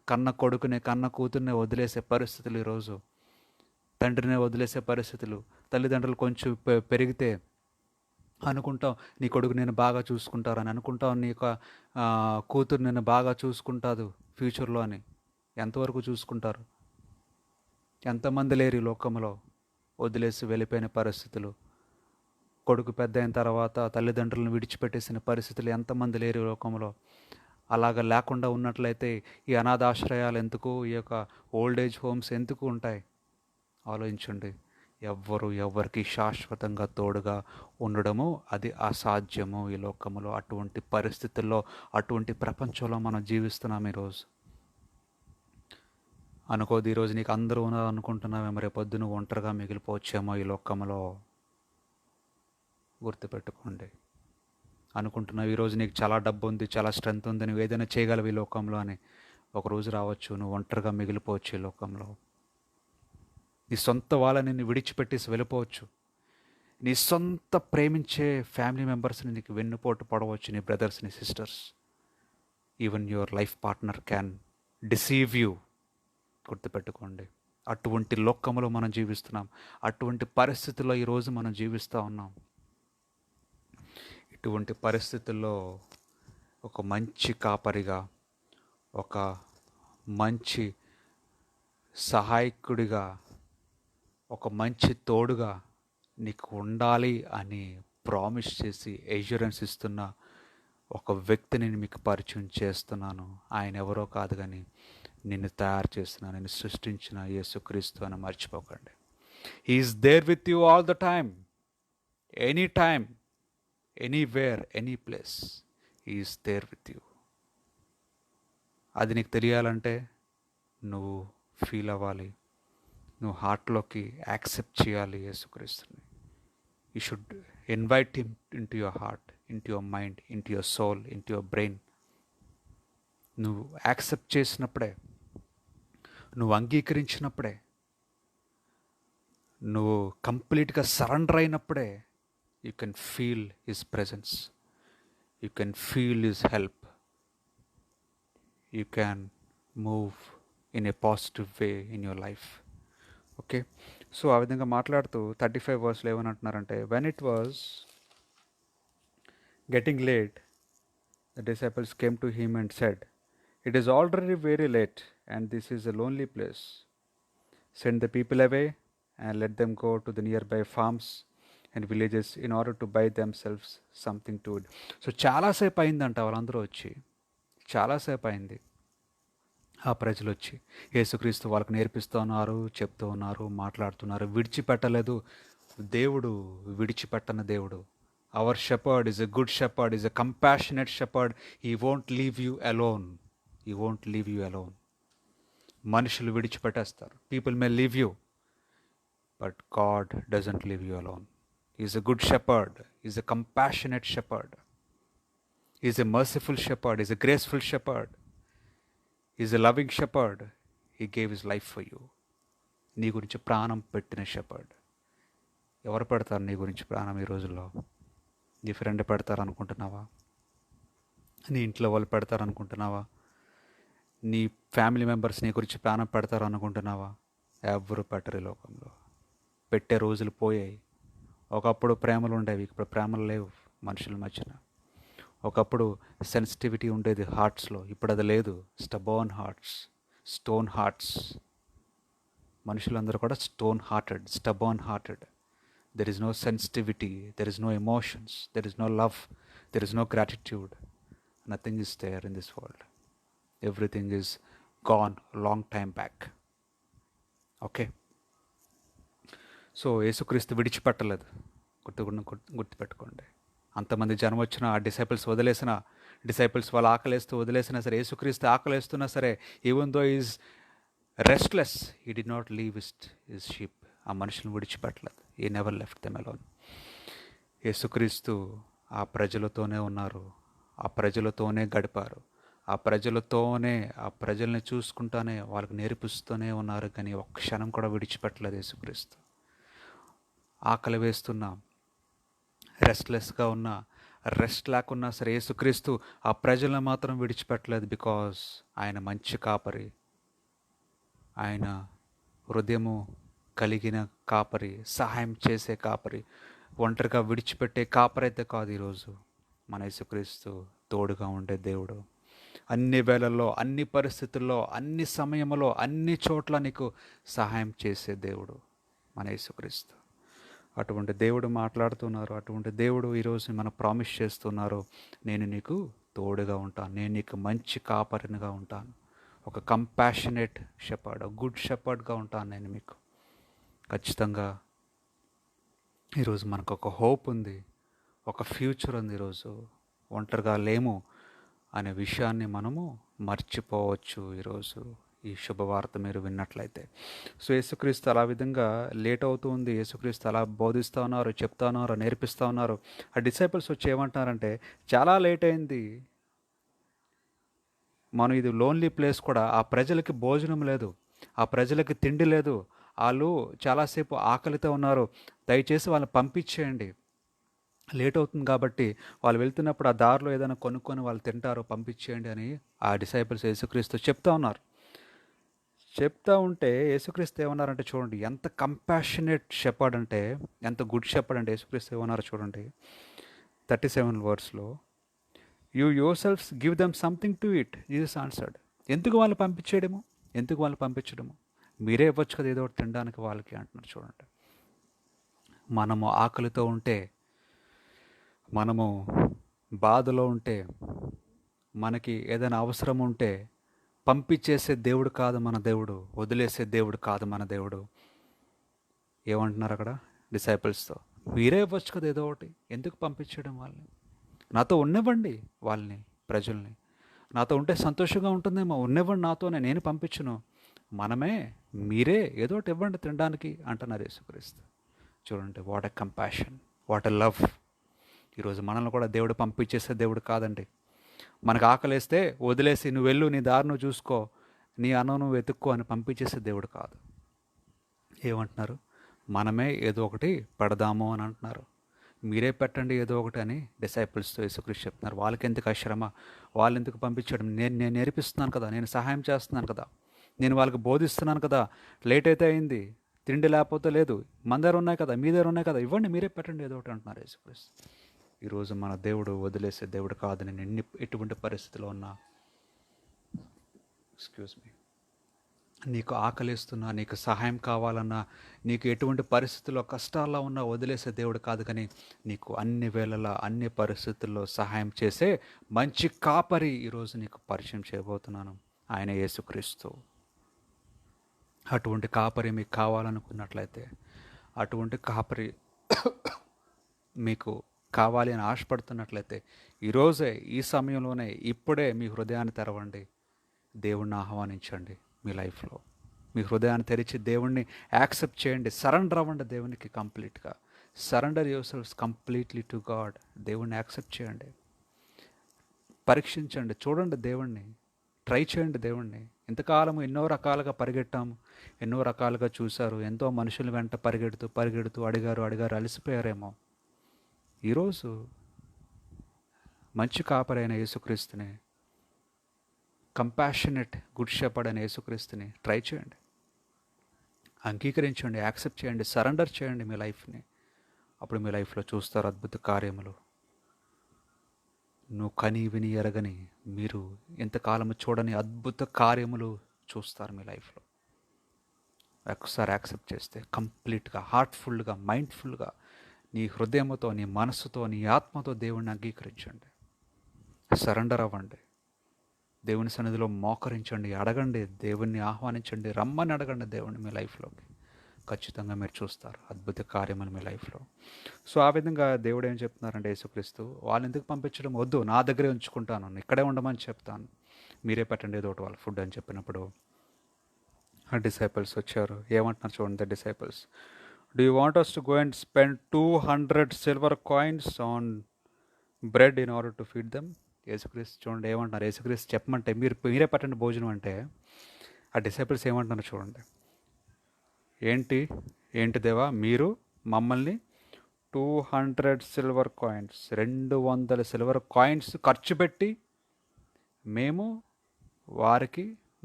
కన్న కొడుకునే కన్న కూతుర్నే వదిలేసే పరిస్థితులు ఈరోజు, తండ్రినే వదిలేసే పరిస్థితులు. తల్లిదండ్రులు కొంచెం పెరిగితే అనుకుంటాం నీ కొడుకు నేను బాగా చూసుకుంటారని, అనుకుంటాం నీ యొక్క కూతురు నేను బాగా చూసుకుంటాదు ఫ్యూచర్లో అని. ఎంతవరకు చూసుకుంటారు? ఎంతమంది లేరు ఈ లోకంలో వదిలేసి వెళ్ళిపోయిన పరిస్థితులు? కొడుకు పెద్ద అయిన తర్వాత తల్లిదండ్రులను విడిచిపెట్టేసిన పరిస్థితులు ఎంతమంది లేరు ఈ లోకంలో? అలాగ లేకుండా ఉన్నట్లయితే ఈ అనాథాశ్రయాలు ఎందుకు, ఈ యొక్క ఓల్డ్ ఏజ్ హోమ్స్ ఎందుకు ఉంటాయి? ఆలోచించండి. ఎవరికి శాశ్వతంగా తోడుగా ఉండడము అది అసాధ్యము ఈ లోకంలో. అటువంటి పరిస్థితుల్లో, అటువంటి ప్రపంచంలో మనం జీవిస్తున్నాం ఈరోజు. అనుకోదు ఈరోజు నీకు అందరూ ఉన్నారు అనుకుంటున్నావేమో, రేపొద్దు నువ్వు ఒంటరిగా మిగిలిపోవచ్చేమో ఈ లోకంలో. గుర్తుపెట్టుకోండి. అనుకుంటున్నావు ఈరోజు నీకు చాలా డబ్బు ఉంది, చాలా స్ట్రెంత్ ఉంది, నువ్వు ఏదైనా చేయగలవు ఈ లోకంలో అని. ఒకరోజు రావచ్చు నువ్వు ఒంటరిగా మిగిలిపోవచ్చు ఈ లోకంలో. నీ సొంత వాళ్ళని నిన్ను విడిచిపెట్టేసి వెళ్ళిపోవచ్చు. నీ సొంత ప్రేమించే ఫ్యామిలీ మెంబర్స్ని నీకు వెన్నుపోటు పడవచ్చు, నీ బ్రదర్స్, నీ sisters. Even your life partner can deceive you. గుర్తుపెట్టుకోండి. అటువంటి లోకంలో మనం జీవిస్తున్నాం. అటువంటి పరిస్థితుల్లో ఈరోజు మనం జీవిస్తూ ఉన్నాం. ఇటువంటి పరిస్థితుల్లో ఒక మంచి కాపరిగా, ఒక మంచి సహాయకుడిగా, ఒక మంచి తోడుగా నీకు ఉండాలి అని ప్రామిస్ చేసి ఎష్యూరెన్స్ ఇస్తున్న ఒక వ్యక్తిని మీకు పరిచయం చేస్తున్నాను. ఆయన ఎవరో కాదు కానీ నిన్ను తయారు చేసిన, నిన్ను సృష్టించిన యేసుక్రీస్తు అని మర్చిపోకండి. He is there with you all the time, time, anywhere, any place. He is there with you. అది నీకు తెలియాలంటే నువ్వు ఫీల్ అవ్వాలి, నువ్వు హార్ట్లోకి యాక్సెప్ట్ చేయాలి యేసుక్రీస్తుని. You should invite him in to your heart, in to your mind, in to your soul, in to your brain. నువ్వు యాక్సెప్ట్ చేసినప్పుడే, నువ్వు అంగీకరించినప్పుడే, నువ్వు కంప్లీట్గా సరెండర్ అయినప్పుడే you can feel his presence, you can feel his help, you can move in a positive way in your life. Okay, so ఆ విధంగా మాట్లాడుతూ 35 వర్స్లో ఏమని when it was getting late the disciples came to him and said, it is already very late and this is a lonely place. Send the people away and let them go to the nearby farms and villages in order to buy themselves something to eat. So చాలాసేపు అయిందంట వాళ్ళందరూ వచ్చి, చాలాసేపు అయింది ఆ ప్రజలు వచ్చి. యేసుక్రీస్తు వాళ్ళకి నేర్పిస్తూ ఉన్నారు, చెప్తూ ఉన్నారు, మాట్లాడుతున్నారు. విడిచిపెట్టలేదు. దేవుడు విడిచిపెట్టని దేవుడు. Our shepherd is a good shepherd, is a compassionate shepherd. He won't leave you alone, he won't leave you alone. మనుషులు విడిచిపెట్టేస్తారు. People may leave you, but God doesn't leave you alone. Is a good shepherd, is a compassionate shepherd, is a merciful shepherd, is a graceful shepherd, is a loving shepherd. He gave his life for you. నీ గురించి ప్రాణం పెట్టిన షెపర్డ్. ఎవరు పెడతారు నీ గురించి ప్రాణం ఈ రోజుల్లో? నీ ఫ్రెండ్ పెడతారు అనుకుంటున్నావా? నీ ఇంట్లో వాళ్ళు పెడతారు అనుకుంటున్నావా? నీ ఫ్యామిలీ మెంబర్స్ నీ గురించి ప్రాణం పెడతారు అనుకుంటున్నావా? ఎవరు పెట్టరు ఈ లోకంలో. పెట్టే రోజులు పోయాయి. ఒకప్పుడు ప్రేమలు ఉండేవి, ఇప్పుడు ప్రేమలు లేవు మనుషుల మధ్యన. ఒకప్పుడు సెన్సిటివిటీ ఉండేది హార్ట్స్లో, ఇప్పుడు అది లేదు. Stubborn hearts, stone hearts. మనుషులందరూ కూడా stone hearted, stubborn hearted. There is no sensitivity, there is no emotions, there is no love, there is no gratitude. Nothing is there in this world. Everything is gone long time back. Okay, so యేసుక్రీస్తు విడిచిపెట్టలేదు. గుర్తుపెట్టుకోండి. అంతమంది జనం వచ్చినా, ఆ డిసైపుల్స్ వాళ్ళు ఆకలేస్తూ వదిలేసినా సరే, యేసుక్రీస్తు ఆకలేస్తున్నా సరే, even though is restless, he did not leave his sheep. ఆ మనుషులను విడిచిపెట్టలేదు. He never left them alone. యేసుక్రీస్తు ఆ ప్రజలతోనే ఉన్నారు, ఆ ప్రజలతోనే గడిపారు, ఆ ప్రజలతోనే, ఆ ప్రజల్ని చూసుకుంటానే వాళ్ళకి నేర్పిస్తూనే ఉన్నారు. కానీ ఒక్క క్షణం కూడా విడిచిపెట్టలేదు యేసుక్రీస్తు. ఆకలి వేస్తున్నా, రెస్ట్లెస్గా ఉన్నా, రెస్ట్ లేకున్నా సరే యేసుక్రీస్తు ఆ ప్రజలను మాత్రం విడిచిపెట్టలేదు. బికాజ్ ఆయన మంచి కాపరి, ఆయన హృదయము కలిగిన కాపరి, సహాయం చేసే కాపరి, ఒంటరిగా విడిచిపెట్టే కాపరి అయితే కాదు. ఈరోజు మన యేసుక్రీస్తు తోడుగా ఉండే దేవుడు. అన్ని వేళల్లో, అన్ని పరిస్థితుల్లో, అన్ని సమయంలో, అన్ని చోట్ల నీకు సహాయం చేసే దేవుడు మన యేసుక్రీస్తు. అటువంటి దేవుడు మాట్లాడుతున్నారు. అటువంటి దేవుడు ఈరోజు మనం ప్రామిస్ చేస్తున్నారు, నేను నీకు తోడుగా ఉంటాను, నేను నీకు మంచి కాపరినిగా ఉంటాను, ఒక కంపాషనేట్ షెపర్డ్, గుడ్ షెపర్డ్గా ఉంటాను నేను మీకు. ఖచ్చితంగా ఈరోజు మనకు ఒక హోప్ ఉంది, ఒక ఫ్యూచర్ ఉంది. ఈరోజు ఒంటరిగా లేము అనే విషయాన్ని మనము మర్చిపోవచ్చు ఈరోజు ఈ శుభవార్త మీరు విన్నట్లయితే. సో యేసుక్రీస్తు అలా విధంగా లేట్ అవుతుంది. యేసుక్రీస్తు అలా బోధిస్తూ ఉన్నారు, చెప్తా ఉన్నారు, నేర్పిస్తూ ఉన్నారు. ఆ డిసైపుల్స్ వచ్చి ఏమంటారంటే, చాలా లేట్ అయింది, మనం ఇది లోన్లీ ప్లేస్ కూడా, ఆ ప్రజలకి భోజనం లేదు, ఆ ప్రజలకి తిండి లేదు, వాళ్ళు చాలాసేపు ఆకలితో ఉన్నారు, దయచేసి వాళ్ళని పంపించేయండి, లేట్ అవుతుంది కాబట్టి వాళ్ళు వెళ్తున్నప్పుడు ఆ దారిలో ఏదైనా కొనుక్కొని వాళ్ళు తింటారో పంపించేయండి అని ఆ డిసైపుల్స్ యేసుక్రీస్తు చెప్తా ఉన్నారు. చెప్తా ఉంటే యేసుక్రీస్తు ఏమన్నారంటే చూడండి, ఎంత కంపాషనేట్ షెపర్డ్ అంటే, ఎంత గుడ్ షెపర్డ్ అంటే యేసుక్రీస్తు ఏమన్నారు చూడండి. 37 వర్స్లో, you yourselves give them something to it, Jesus answered. ఎందుకు వాళ్ళు పంపించేయడము, ఎందుకు వాళ్ళు పంపించడము, మీరే ఇవ్వచ్చు కదా ఏదో ఒకటి తినడానికి వాళ్ళకి అంటున్నారు చూడండి. మనము ఆకలితో ఉంటే, మనము బాధలో ఉంటే, మనకి ఏదైనా అవసరం ఉంటే పంపించేసే దేవుడు కాదు మన దేవుడు, వదిలేసే దేవుడు కాదు మన దేవుడు. ఏమంటున్నారు అక్కడ డిసైపుల్స్తో, మీరే ఇవ్వచ్చు కదా ఏదో ఒకటి, ఎందుకు పంపించడం వాళ్ళని, నాతో ఉన్నవ్వండి వాళ్ళని, ప్రజల్ని, నాతో ఉంటే సంతోషంగా ఉంటుందేమో, ఉన్నవ్వండి నాతోనే, నేను పంపించును, మనమే, మీరే ఏదో ఒకటి ఇవ్వండి తినడానికి అంటున్నారు యేసుక్రీస్తు. చూడండి, what a compassion, what a love. ఈరోజు మనల్ని కూడా దేవుడు పంపించేసే దేవుడు కాదండి. మనకు ఆకలేస్తే వదిలేసి నువ్వు వెళ్ళు, నీ దారి నువ్వు చూసుకో, నీ అన్నం నువ్వు వెతుక్కో అని పంపించేసే దేవుడు కాదు. ఏమంటున్నారు, మనమే ఏదో ఒకటి పెడదాము అని అంటున్నారు. మీరే పెట్టండి ఏదో ఒకటి అని డిసైపుల్స్తో యేసుక్రీస్తు చెప్తున్నారు. వాళ్ళకి ఎందుకు శ్రమ, వాళ్ళు ఎందుకు పంపించడం, నేను నేర్పిస్తున్నాను కదా, నేను సహాయం చేస్తున్నాను కదా, నేను వాళ్ళకి బోధిస్తున్నాను కదా. లేట్ అయితే అయింది, తిండి లేకపోతే లేదు, మన దగ్గర ఉన్నాయి కదా, మీ దగ్గర ఉన్నాయి కదా, ఇవ్వండి, మీరే పెట్టండి ఏదో ఒకటి అంటున్నారు యేసుక్రీస్తు. ఈరోజు మన దేవుడు వదిలేసే దేవుడు కాదు. నేను ఎటువంటి పరిస్థితిలో ఉన్నా, ఎక్స్క్యూజ్ మీ, నీకు ఆకలిస్తున్నా, నీకు సహాయం కావాలన్నా, నీకు ఎటువంటి పరిస్థితుల్లో కష్టాల్లో ఉన్నా వదిలేసే దేవుడు కాదు, కానీ నీకు అన్ని వేళలా అన్ని పరిస్థితుల్లో సహాయం చేసే మంచి కాపరి ఈరోజు నీకు పరిచయం చేయబోతున్నాను, ఆయన యేసుక్రీస్తు. అటువంటి కాపరి మీకు కావాలనుకున్నట్లయితే, అటువంటి కాపరి మీకు కావాలి అని ఆశపడుతున్నట్లయితే, ఈరోజే, ఈ సమయంలోనే, ఇప్పుడే మీ హృదయాన్ని తెరవండి, దేవుణ్ణి ఆహ్వానించండి మీ లైఫ్లో. మీ హృదయాన్ని తెరిచి దేవుణ్ణి యాక్సెప్ట్ చేయండి, సరెండర్ అవ్వండి దేవునికి కంప్లీట్గా. Surrender your selfs completely to God. దేవుణ్ణి యాక్సెప్ట్ చేయండి, పరీక్షించండి, చూడండి దేవుణ్ణి, ట్రై చేయండి దేవుణ్ణి. ఇంతకాలము ఎన్నో రకాలుగా పరిగెట్టాము, ఎన్నో రకాలుగా చూశారు, ఎంతో మనుషుల వెంట పరిగెడుతూ అడిగారు అలసిపోయారేమో. ఈరోజు మంచి కాపరైన యేసుక్రీస్తుని, కంపాషనేట్ గుడ్ షెపర్డ్ అయిన యేసుక్రీస్తుని ట్రై చేయండి, అంగీకరించండి, యాక్సెప్ట్ చేయండి, సరెండర్ చేయండి మీ లైఫ్ని. అప్పుడు మీ లైఫ్లో చూస్తారు అద్భుత కార్యములు. నువ్వు కని విని ఎరగని, మీరు ఎంతకాలము చూడని అద్భుత కార్యములు చూస్తారు మీ లైఫ్లో. ఒకసారి యాక్సెప్ట్ చేస్తే కంప్లీట్గా, హార్ట్ఫుల్గా, మైండ్ఫుల్గా, నీ హృదయంతో, నీ మనస్సుతో, నీ ఆత్మతో దేవుణ్ణి అంగీకరించండి, సరెండర్ అవ్వండి, దేవుని సన్నిధిలో మోకరించండి, అడగండి, దేవుణ్ణి ఆహ్వానించండి, రమ్మని అడగండి దేవుణ్ణి మీ లైఫ్లోకి. ఖచ్చితంగా మీరు చూస్తారు అద్భుత కార్యములు మీ లైఫ్లో. సో ఆ విధంగా దేవుడు ఏం చెప్తున్నారంటే యేసుక్రీస్తు, వాళ్ళు ఎందుకు పంపించడం వద్దు, నా దగ్గరే ఉంచుకుంటాను, ఇక్కడే ఉండమని చెప్తాను, మీరే పెట్టండి ఏదో ఒకటి వాళ్ళ ఫుడ్ అని చెప్పినప్పుడు ఆ డిసైపుల్స్ వచ్చారు. ఏమంటున్నారు చూడండి the disciples, do you want us to go and spend 200 silver coins on bread in order to feed them? యేసుక్రీస్తు చూడండి ఏమంటున్నారు. యేసుక్రీస్తు చెప్పమంటే మీరే పట్టండి భోజనం అంటే, ఆ డిసైపుల్స్ ఏమంటున్నారు చూడండి, ఏంటి దేవా, మీరు మమ్మల్ని 200 సిల్వర్ కాయిన్స్, 200 సిల్వర్ కాయిన్స్ ఖర్చు పెట్టి మేము వారికి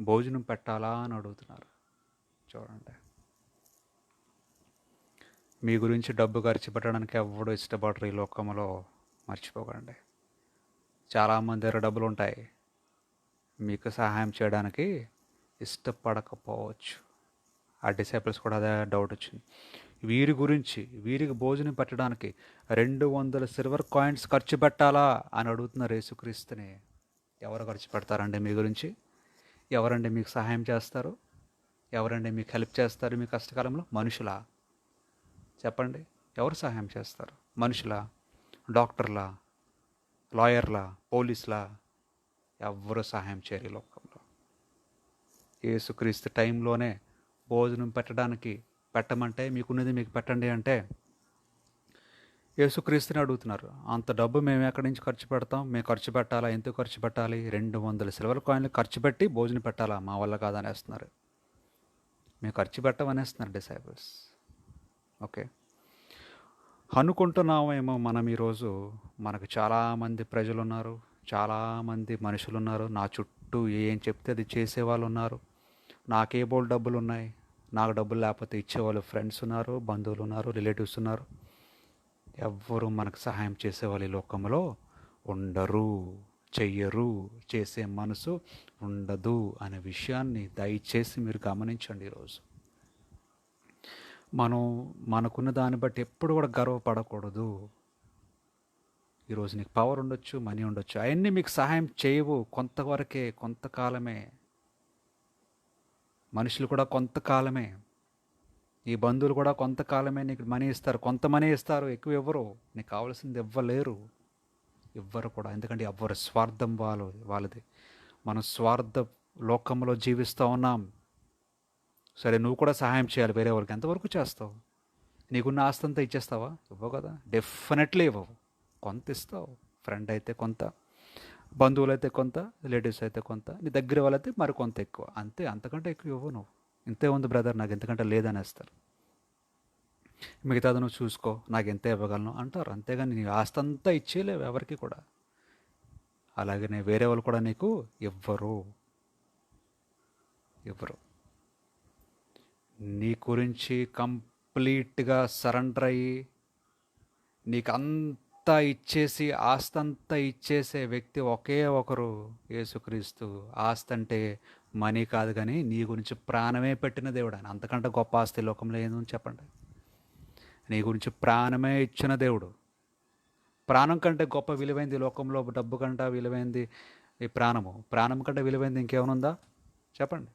భోజనం పెట్టాలా అని అడుగుతున్నారు. చూడండి, మీ గురించి డబ్బు ఖర్చు పెట్టడానికి ఎవడు ఇష్టపడరు ఈ లోకంలో, మర్చిపోకండి. చాలామంది దగ్గర డబ్బులు ఉంటాయి, మీకు సహాయం చేయడానికి ఇష్టపడకపోవచ్చు. ఆ డిసైపుల్స్ కూడా అదే డౌట్ వచ్చింది. వీరికి భోజనం పెట్టడానికి 200 సిల్వర్ కాయిన్స్ ఖర్చు పెట్టాలా అని అడుగుతున్నారు యేసుక్రీస్తుని. ఎవరు ఖర్చు పెడతారండి మీ గురించి? ఎవరండి మీకు సహాయం చేస్తారు? ఎవరండి మీకు హెల్ప్ చేస్తారు మీ కష్టకాలంలో? మనుషులా? చెప్పండి, ఎవరు సహాయం చేస్తారు? మనుషులా? డాక్టర్లా? లాయర్లా? పోలీసులా? ఎవరు సహాయం చేయరు ఈ లోకంలో. యేసుక్రీస్తు టైంలోనే భోజనం పెట్టమంటే, మీకున్నది మీకు పెట్టండి అంటే యేసుక్రీస్తుని అడుగుతున్నారు. అంత డబ్బు మేము ఎక్కడి నుంచి ఖర్చు పెడతాం, మేము ఖర్చు పెట్టాలా, ఎందుకు ఖర్చు పెట్టాలి, 200 సిల్వర్ కాయిన్లు ఖర్చు పెట్టి భోజనం పెట్టాలా, మా వల్ల కాదనేస్తున్నారు. మేము ఖర్చు పెట్టమనేస్తున్నారు డిసైపుల్స్. ఓకే, అనుకుంటున్నామేమో మనం ఈరోజు, మనకు చాలామంది ప్రజలు ఉన్నారు, చాలామంది మనుషులు ఉన్నారు, నా చుట్టూ ఏం చెప్తే అది చేసేవాళ్ళు ఉన్నారు, నాకే బోల్ డబ్బులు ఉన్నాయి, నాకు డబ్బులు లేకపోతే ఇచ్చేవాళ్ళు ఫ్రెండ్స్ ఉన్నారు, బంధువులు ఉన్నారు, రిలేటివ్స్ ఉన్నారు. ఎవ్వరూ మనకు సహాయం చేసేవాళ్ళు ఈ లోకంలో ఉండరు, చెయ్యరు, చేసే మనసు ఉండదు అనే విషయాన్ని దయచేసి మీరు గమనించండి. ఈరోజు మనం మనకున్న దాన్ని బట్టి ఎప్పుడు కూడా గర్వపడకూడదు. ఈరోజు నీకు పవర్ ఉండొచ్చు, మనీ ఉండొచ్చు, అవన్నీ మీకు సహాయం చేయవు. కొంతవరకే, కొంతకాలమే. మనుషులు కూడా కొంతకాలమే. ఈ బంధువులు కూడా కొంతకాలమే నీకు మనీ ఇస్తారు, కొంత మనీ ఇస్తారు, ఎక్కువ ఇవ్వరు. నీకు కావాల్సింది ఇవ్వలేరు, ఇవ్వరు కూడా. ఎందుకంటే ఎవ్వరు స్వార్థం వాళ్ళది. మనం స్వార్థ లోకంలో జీవిస్తూ ఉన్నాం. సరే, నువ్వు కూడా సహాయం చేయాలి వేరే వాళ్ళకి. ఎంతవరకు చేస్తావు? నీకున్న ఆస్తి అంతా ఇచ్చేస్తావా? ఇవ్వవు కదా, డెఫినెట్లీ ఇవ్వవు. కొంత ఇస్తావు. ఫ్రెండ్ అయితే కొంత, బంధువులు అయితే కొంత, రిలేటివ్స్ అయితే కొంత, నీ దగ్గర వాళ్ళైతే మరి కొంత ఎక్కువ, అంతే. అంతకంటే ఎక్కువ ఇవ్వవు నువ్వు. ఇంతే ఉంది బ్రదర్, నాకు ఎంతకంటే లేదనేస్తారు. మిగతాది నువ్వు చూసుకో, నాకు ఎంత ఇవ్వగలను అంటారు. అంతేగాని నీ ఆస్తి అంతా ఇచ్చేయలేవు ఎవరికి కూడా. అలాగనే వేరే వాళ్ళు కూడా నీకు ఇవ్వరు. నీ గురించి కంప్లీట్గా సరెండర్ అయ్యి నీకు అంతా ఇచ్చేసి, ఆస్తి అంతా ఇచ్చేసే వ్యక్తి ఒకే ఒకరు, యేసుక్రీస్తు. ఆస్తి అంటే మనీ కాదు, కానీ నీ గురించి ప్రాణమే పెట్టిన దేవుడు ఆయన. అంతకంటే గొప్ప ఆస్తి లోకంలో ఏందని చెప్పండి? నీ గురించి ప్రాణమే ఇచ్చిన దేవుడు. ప్రాణం కంటే గొప్ప విలువైంది లోకంలో, డబ్బు కంటే విలువైంది ఈ ప్రాణము. ప్రాణం కంటే విలువైంది ఇంకేమనుందా చెప్పండి?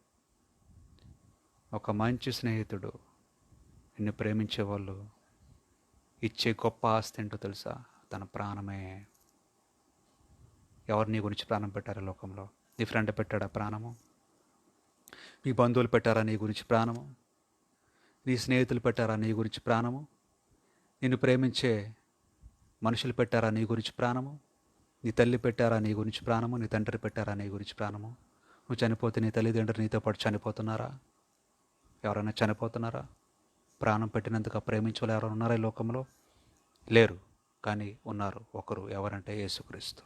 ఒక మంచి స్నేహితుడు, నిన్ను ప్రేమించేవాళ్ళు ఇచ్చే గొప్ప ఆస్తి ఏంటో తెలుసా? తన ప్రాణమే. ఎవరు నీ గురించి ప్రాణం పెట్టారు లోకంలో? నీ ఫ్రెండ్ పెట్టాడా ప్రాణము? నీ బంధువులు పెట్టారా నీ గురించి ప్రాణము? నీ స్నేహితులు పెట్టారా నీ గురించి ప్రాణము? నిన్ను ప్రేమించే మనుషులు పెట్టారా నీ గురించి ప్రాణము? నీ తల్లి పెట్టారా నీ గురించి ప్రాణము? నీ తండ్రి పెట్టారా నీ గురించి ప్రాణము? నువ్వు చనిపోతే నీ తల్లిదండ్రులు నీతో పాటు చనిపోతున్నారా? ఎవరైనా చనిపోతున్నారా? ప్రాణం పెట్టినందుకు ప్రేమించే వాళ్ళు ఎవరైనా ఉన్నారా ఈ లోకంలో? లేరు. కానీ ఉన్నారు ఒకరు. ఎవరంటే యేసుక్రీస్తు.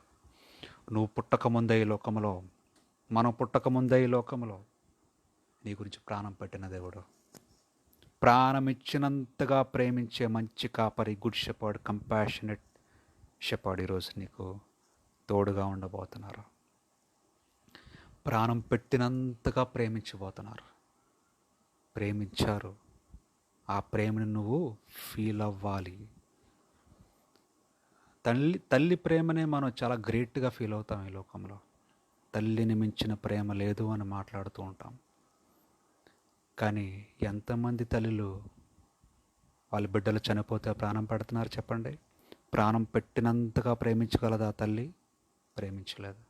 నువ్వు పుట్టకముందే ఈ లోకంలో, మనం పుట్టకముందే ఈ లోకంలో నీ గురించి ప్రాణం పెట్టిన దేవుడు. ప్రాణం ఇచ్చినంతగా ప్రేమించే మంచి కాపరి, గుడ్ షెపర్డ్, కంపాషనెట్ షెపర్డ్ ఈరోజు నీకు తోడుగా ఉండబోతున్నారు. ప్రాణం పెట్టినంతగా ప్రేమించబోతున్నారు. ప్రేమించారు. ఆ ప్రేమను నువ్వు ఫీల్ అవ్వాలి. తల్లి ప్రేమనే మనం చాలా గ్రేట్గా ఫీల్ అవుతాం ఈ లోకంలో. తల్లిని మించిన ప్రేమ లేదు అని మాట్లాడుతూ ఉంటాం. కానీ ఎంతమంది తల్లులు వాళ్ళ బిడ్డలు చనిపోతే ప్రాణం పెడుతున్నారు చెప్పండి? ప్రాణం పెట్టినంతగా ప్రేమించగలదా తల్లి? ప్రేమించలేదు.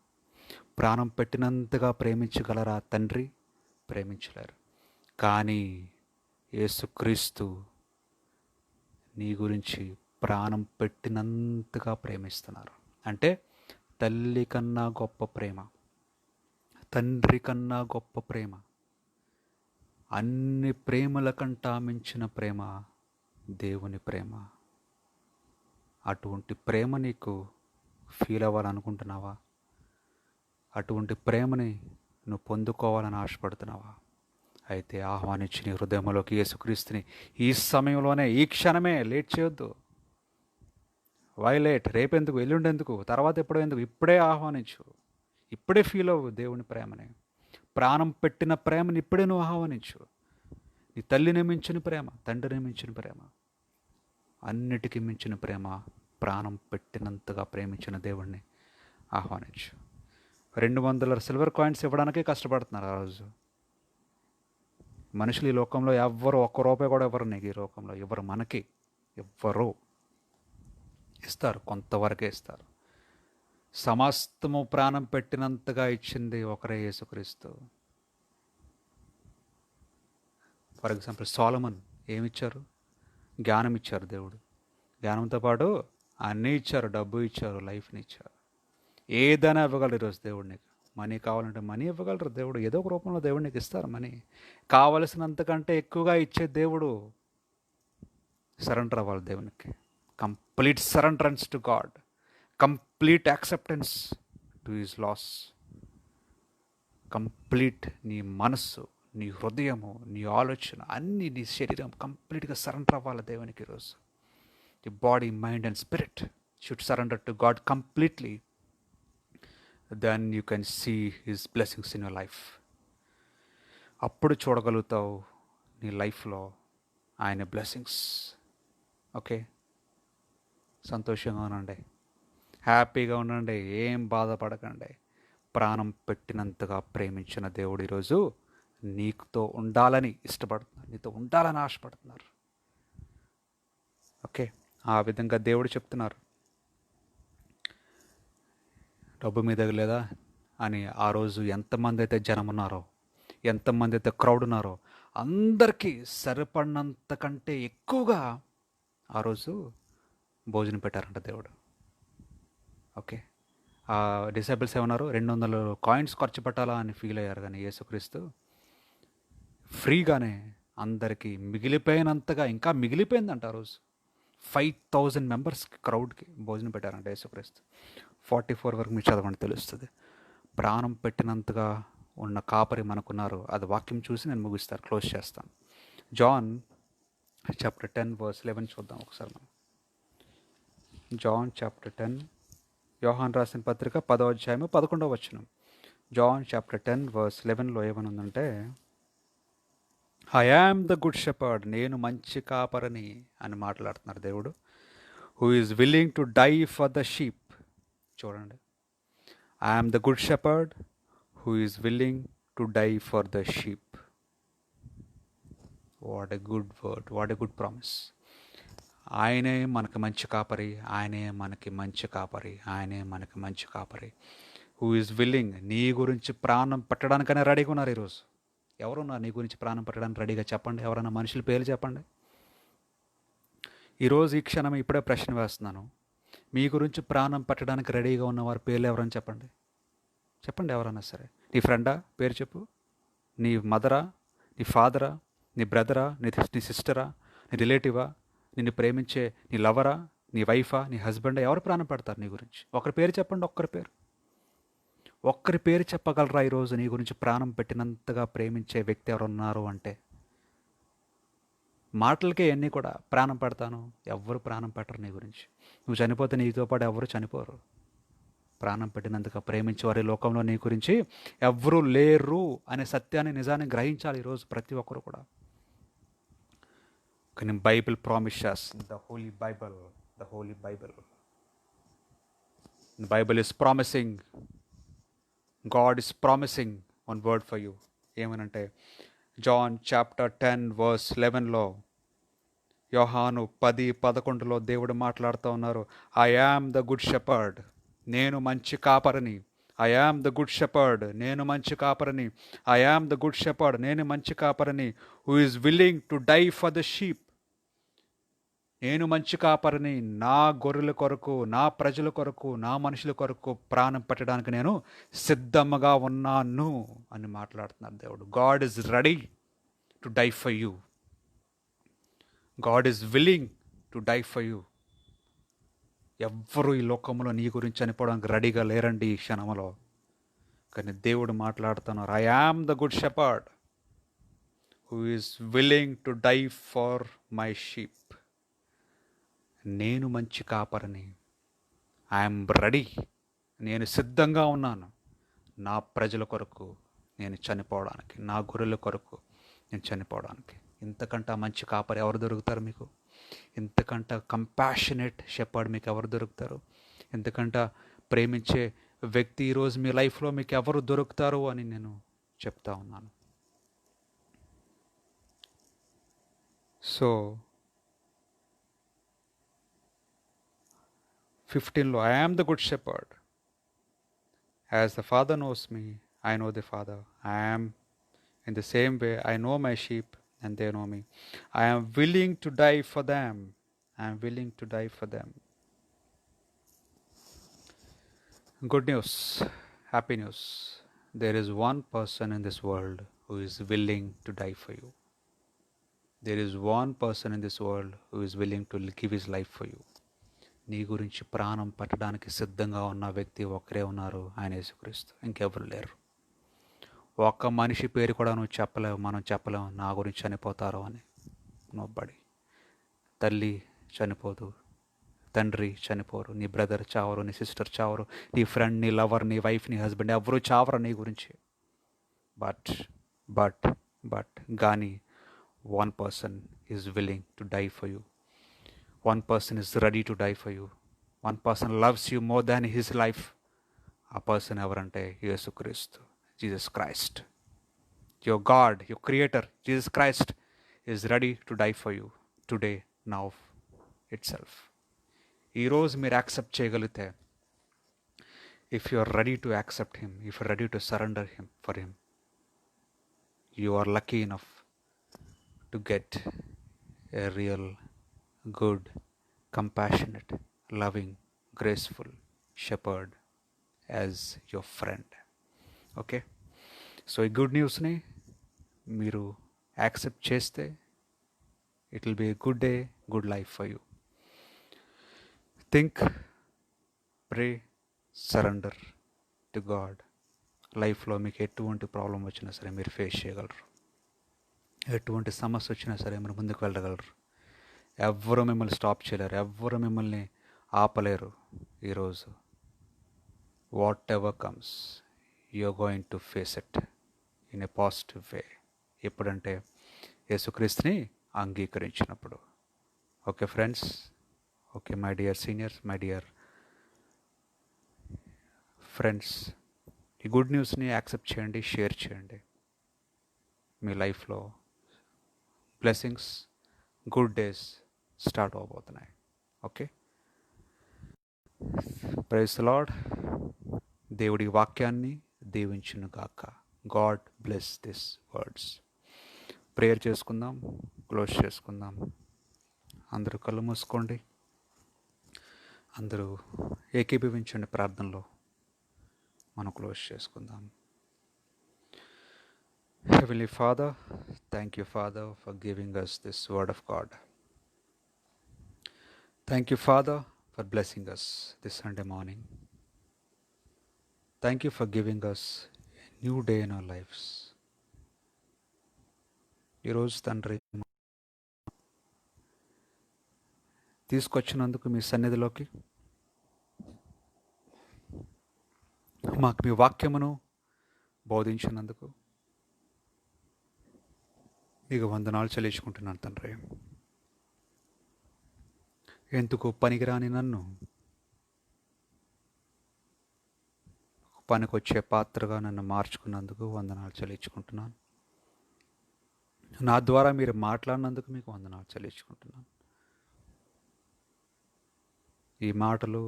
ప్రాణం పెట్టినంతగా ప్రేమించగలరా తండ్రి? ప్రేమించలేరు. కానీ యేసుక్రీస్తు నీ గురించి ప్రాణం పెట్టినంతగా ప్రేమిస్తున్నారు. అంటే తల్లి కన్నా గొప్ప ప్రేమ, తండ్రి కన్నా గొప్ప ప్రేమ, అన్ని ప్రేమల కంటా మించిన ప్రేమ దేవుని ప్రేమ. అటువంటి ప్రేమ నీకు ఫీల్ అవ్వాలనుకుంటున్నావా? అటువంటి ప్రేమని నువ్వు పొందుకోవాలని ఆశపడుతున్నావా? అయితే ఆహ్వానించి నీ హృదయంలోకి యేసుక్రీస్తుని ఈ సమయంలోనే, ఈ క్షణమే. లేట్ చేయొద్దు. Why late? రేపెందుకు, ఎల్లుండెందుకు, తర్వాత ఎప్పుడో ఎందుకు? ఇప్పుడే ఆహ్వానించు. ఇప్పుడే ఫీల్ అవ్వు దేవుని ప్రేమని. ప్రాణం పెట్టిన ప్రేమని ఇప్పుడే నువ్వు ఆహ్వానించు. నీ తల్లిని మించిన ప్రేమ, తండ్రిని మించిన ప్రేమ, అన్నిటికీ మించిన ప్రేమ, ప్రాణం పెట్టినంతగా ప్రేమించిన దేవుణ్ణి ఆహ్వానించు. 200 సిల్వర్ కాయిన్స్ ఇవ్వడానికే కష్టపడుతున్నారు ఆ రోజు. మనుషులు ఈ లోకంలో ఎవ్వరు ఒక్క రూపాయి కూడా ఇవ్వరు నీకు. ఈ లోకంలో ఇవ్వరు, మనకి ఎవ్వరు. ఇస్తారు, కొంతవరకే ఇస్తారు. సమస్తము ప్రాణం పెట్టినంతగా ఇచ్చింది ఒకరే, యేసుక్రీస్తు. ఫర్ ఎగ్జాంపుల్ సోలమన్ ఏమిచ్చారు? జ్ఞానం ఇచ్చారు దేవుడు. జ్ఞానంతో పాటు అన్నీ ఇచ్చారు, డబ్బు ఇచ్చారు, లైఫ్ని ఇచ్చారు. ఏదైనా ఇవ్వగలరు ఈరోజు దేవుడు నీకు. మనీ కావాలంటే మనీ ఇవ్వగలరు దేవుడు. ఏదో ఒక రూపంలో దేవుడు నీకు ఇస్తారు మనీ. కావలసినంతకంటే ఎక్కువగా ఇచ్చే దేవుడు. సరెండర్ అవ్వాలి దేవునికి. Complete surrenderence to God, complete acceptance to his laws. Complete నీ మనస్సు, నీ హృదయము, నీ ఆలోచన, అన్నీ, నీ శరీరం కంప్లీట్గా సరెండర్ అవ్వాలి దేవునికి ఈరోజు. The body, mind and spirit should surrender to God completely. Then you can see his blessings in your life. అప్పుడు చూడగలుగుతావు నీ లైఫ్లో ఆయన బ్లెస్సింగ్స్. ఓకే, సంతోషంగా ఉండండి, హ్యాపీగా ఉండండి, ఏం బాధపడకండి. ప్రాణం పెట్టినంతగా ప్రేమించిన దేవుడు ఈరోజు నీతో ఉండాలని ఇష్టపడుతున్నారు, నీతో ఉండాలని ఆశపడుతున్నారు. ఓకే, ఆ విధంగా దేవుడు చెప్తున్నారు. డబ్బు మీద లేదా అని ఆ రోజు ఎంతమంది అయితే జనం ఉన్నారో, ఎంతమంది అయితే క్రౌడ్ ఉన్నారో, అందరికీ సరిపడినంత కంటే ఎక్కువగా ఆ రోజు భోజనం పెట్టారంట దేవుడు. ఓకే, ఆ డిసేబుల్స్ ఏమన్నారు, 200 కాయిన్స్ ఖర్చు పెట్టాలా అని ఫీల్ అయ్యారు. కానీ యేసుక్రీస్తు ఫ్రీగానే అందరికీ మిగిలిపోయినంతగా, ఇంకా మిగిలిపోయిందంట ఆ రోజు. 5,000 మెంబర్స్కి, క్రౌడ్కి భోజనం పెట్టారంట యేసుక్రీస్తు. 44 వరకు మీరు చదవండి, తెలుస్తుంది. ప్రాణం పెట్టినంతగా ఉన్న కాపరి మనకున్నారు. అది వాక్యం చూసి నేను ముగిస్తాను, క్లోజ్ చేస్తాను. జాన్ చాప్టర్ 10 verse 11 చూద్దాం ఒకసారి మనం. జాన్ చాప్టర్ 10, యోహాన్ రాసిన పత్రిక 10వ అధ్యాయము 11వ వచనం. జాన్ చాప్టర్ 10 verse 11లో ఏమనుందంటే, I am the good shepherd, నేను మంచి కాపరిని అని మాట్లాడుతున్నారు దేవుడు. Who is willing to die for the sheep. చూడండి, I am the good shepherd who is willing to die for the sheep. What a good word, what a good promise. ఆయనే మనకి మంచి కాపరి, ఆయనే మనకి మంచి కాపరి, ఆయనే మనకి మంచి కాపరి. హూ ఈజ్ విల్లింగ్, నీ గురించి ప్రాణం పెట్టడానికనే రెడీగా ఉన్నారు ఈరోజు. ఎవరున్నారు నీ గురించి ప్రాణం పెట్టడానికి రెడీగా? చెప్పండి, ఎవరైనా మనుషుల పేర్లు చెప్పండి. ఈరోజు ఈ క్షణం ఇప్పుడే ప్రశ్న వేస్తున్నాను, మీ గురించి ప్రాణం పెట్టడానికి రెడీగా ఉన్న వారి పేర్లు ఎవరైనా చెప్పండి. చెప్పండి, ఎవరైనా సరే. నీ ఫ్రెండా పేరు చెప్పు, నీ మదరా, నీ ఫాదరా, నీ బ్రదరా, నీ సిస్టరా, నీ రిలేటివా, నిన్ను ప్రేమించే నీ లవరా, నీ వైఫా, నీ హస్బెండా, ఎవరు ప్రాణం పెడతారు నీ గురించి? ఒకరి పేరు చెప్పండి, ఒక్కరి పేరు చెప్పగలరా ఈరోజు నీ గురించి ప్రాణం పెట్టినంతగా ప్రేమించే వ్యక్తి ఎవరున్నారు అంటే? మాటలకే అన్నీ కూడా ప్రాణం పెడతాను, ఎవ్వరు ప్రాణం పెట్టరు నీ గురించి. నువ్వు చనిపోతే నీతో పాటు ఎవరు చనిపోరు. ప్రాణం పెట్టినంతగా ప్రేమించే వారి లోకంలో నీ గురించి ఎవ్వరూ లేరు అనే సత్యాన్ని, నిజాన్ని గ్రహించాలి ఈరోజు ప్రతి ఒక్కరు కూడా. కానీ Bible promises, the Holi Bible, the Bible is promising, God is promising one word for you. ఏమనంటే, జాన్ చాప్టర్ 10 verse 11లో, యోహాను 10:11లో దేవుడు మాట్లాడుతూ ఉన్నారు. I am the good shepherd, నేను మంచి కాపరిని. I am the good shepherd, నేను మంచి కాపరిని. I am the good shepherd, నేను మంచి కాపరిని. Who is willing to die for the sheep. నేను మంచి కాపరిని, నా గొర్రెల కొరకు, నా ప్రజల కొరకు, నా మనుషుల కొరకు ప్రాణం పెట్టడానికి నేను సిద్ధంగా ఉన్నాను అని మాట్లాడుతున్నాడు దేవుడు. God is ready to die for you. God is willing to die for you. ఎవ్వరూ ఈ లోకంలో నీ గురించి చనిపోవడానికి రెడీగా లేరండి ఈ క్షణంలో. కానీ దేవుడు మాట్లాడుతున్నారు, I am the good shepherd who is willing to die for my sheep. నేను మంచి కాపరిని, ఐఎమ్ రెడీ, నేను సిద్ధంగా ఉన్నాను నా ప్రజల కొరకు నేను చనిపోవడానికి, నా గొర్రెల కొరకు నేను చనిపోవడానికి. ఇంతకంటే మంచి కాపరి ఎవరు దొరుకుతారు మీకు? ఇంతకంటే కంపాషనేట్ షెపర్డ్ మీకు ఎవరు దొరుకుతారు? ఇంతకంటే ప్రేమించే వ్యక్తి ఈరోజు మీ లైఫ్లో మీకు ఎవరు దొరుకుతారు అని నేను చెప్తా ఉన్నాను. సో 15లో, I am the good shepherd, as the father knows me, I know the father, I am in the same way, I know my sheep and they know me, I am willing to die for them, I am willing to die for them. Good news, happy news. There is one person in this world who is willing to die for you. There is one person in this world who is willing to give his life for you. నీ గురించి ప్రాణం పెట్టడానికి సిద్ధంగా ఉన్న వ్యక్తి ఒకరే ఉన్నారు, ఆయన యేసుక్రీస్తు. ఇంకెవరు లేరు. ఒక్క మనిషి పేరు కూడా నువ్వు చెప్పలేవు, మనం చెప్పలేము నా గురించి చనిపోతారు అని. నోబడి. తల్లి చనిపోదు, తండ్రి చనిపోరు, నీ బ్రదర్ చావరు, నీ సిస్టర్ చావరు, నీ ఫ్రెండ్, నీ లవర్, నీ వైఫ్, నీ హస్బెండ్ ఎవరు చావరు నీ గురించి. బట్ బట్ బట్ కానీ one person is willing to die for you. One person is ready to die for you. One person loves you more than his life. ఆ పర్సన్ ఎవరంటే యేసుక్రీస్తు, Jesus Christ. Your God, your creator Jesus Christ is ready to die for you today, now itself. ఈరోజు మీరు యాక్సెప్ట్ చేయగలిగితే, if you are ready to accept him, if you are ready to surrender him for him, you are lucky enough to get a real, good, compassionate, loving, graceful shepherd as your friend. Okay, so ఈ గుడ్ న్యూస్ని మీరు యాక్సెప్ట్ చేస్తే it will be a good day, good life for you. Think, pray, surrender to God. లైఫ్లో మీకు ఎటువంటి ప్రాబ్లం వచ్చినా సరే మీరు ఫేస్ చేయగలరు. ఎటువంటి సమస్య వచ్చినా సరే మీరు ముందుకు వెళ్ళగలరు. ఎవ్వరూ మిమ్మల్ని స్టాప్ చేయలేరు, ఎవ్వరు మిమ్మల్ని ఆపలేరు. ఈరోజు whatever comes, you're going to face it in a positive way. ఎప్పుడంటే యేసుక్రీస్తుని అంగీకరించినప్పుడు. Okay friends, okay my dear seniors, my dear friends, ఈ గుడ్ న్యూస్ని యాక్సెప్ట్ చేయండి, షేర్ చేయండి. మీ లైఫ్లో బ్లెస్సింగ్స్, గుడ్ డేస్ స్టార్ట్ అవబోతున్నాయి. Okay, praise the lord. దేవుడి వాక్యాన్ని దీవించును గాక. God bless this words. Prayer చేసుకుందాం, క్లోజ్ చేసుకుందాం. అందరూ కళ్ళు మూసుకోండి, అందరూ ఏకీభవించండి ప్రార్థనలో. మనం క్లోజ్ చేసుకుందాం. Heavenly Father, thank you, Father, for giving us this word of God. Thank you, Father, for blessing us this Sunday morning. Thank you for giving us a new day in our lives. ఈరోజు తండ్రి తీసుకొచ్చినందుకు మీ సన్నిధిలోకి, మాకు మీ వాక్యమును బోధించినందుకు మీకు వందనాలు చెల్లించుకుంటున్నాను తండ్రి. ఎందుకు పనికిరాని నన్ను పనికొచ్చే పాత్రగా నన్ను మార్చుకున్నందుకు వందనాలు చెల్లించుకుంటున్నాను. నా ద్వారా మీరు మాట్లాడినందుకు మీకు వందనాలు చెల్లించుకుంటున్నాను. ఈ మాటలు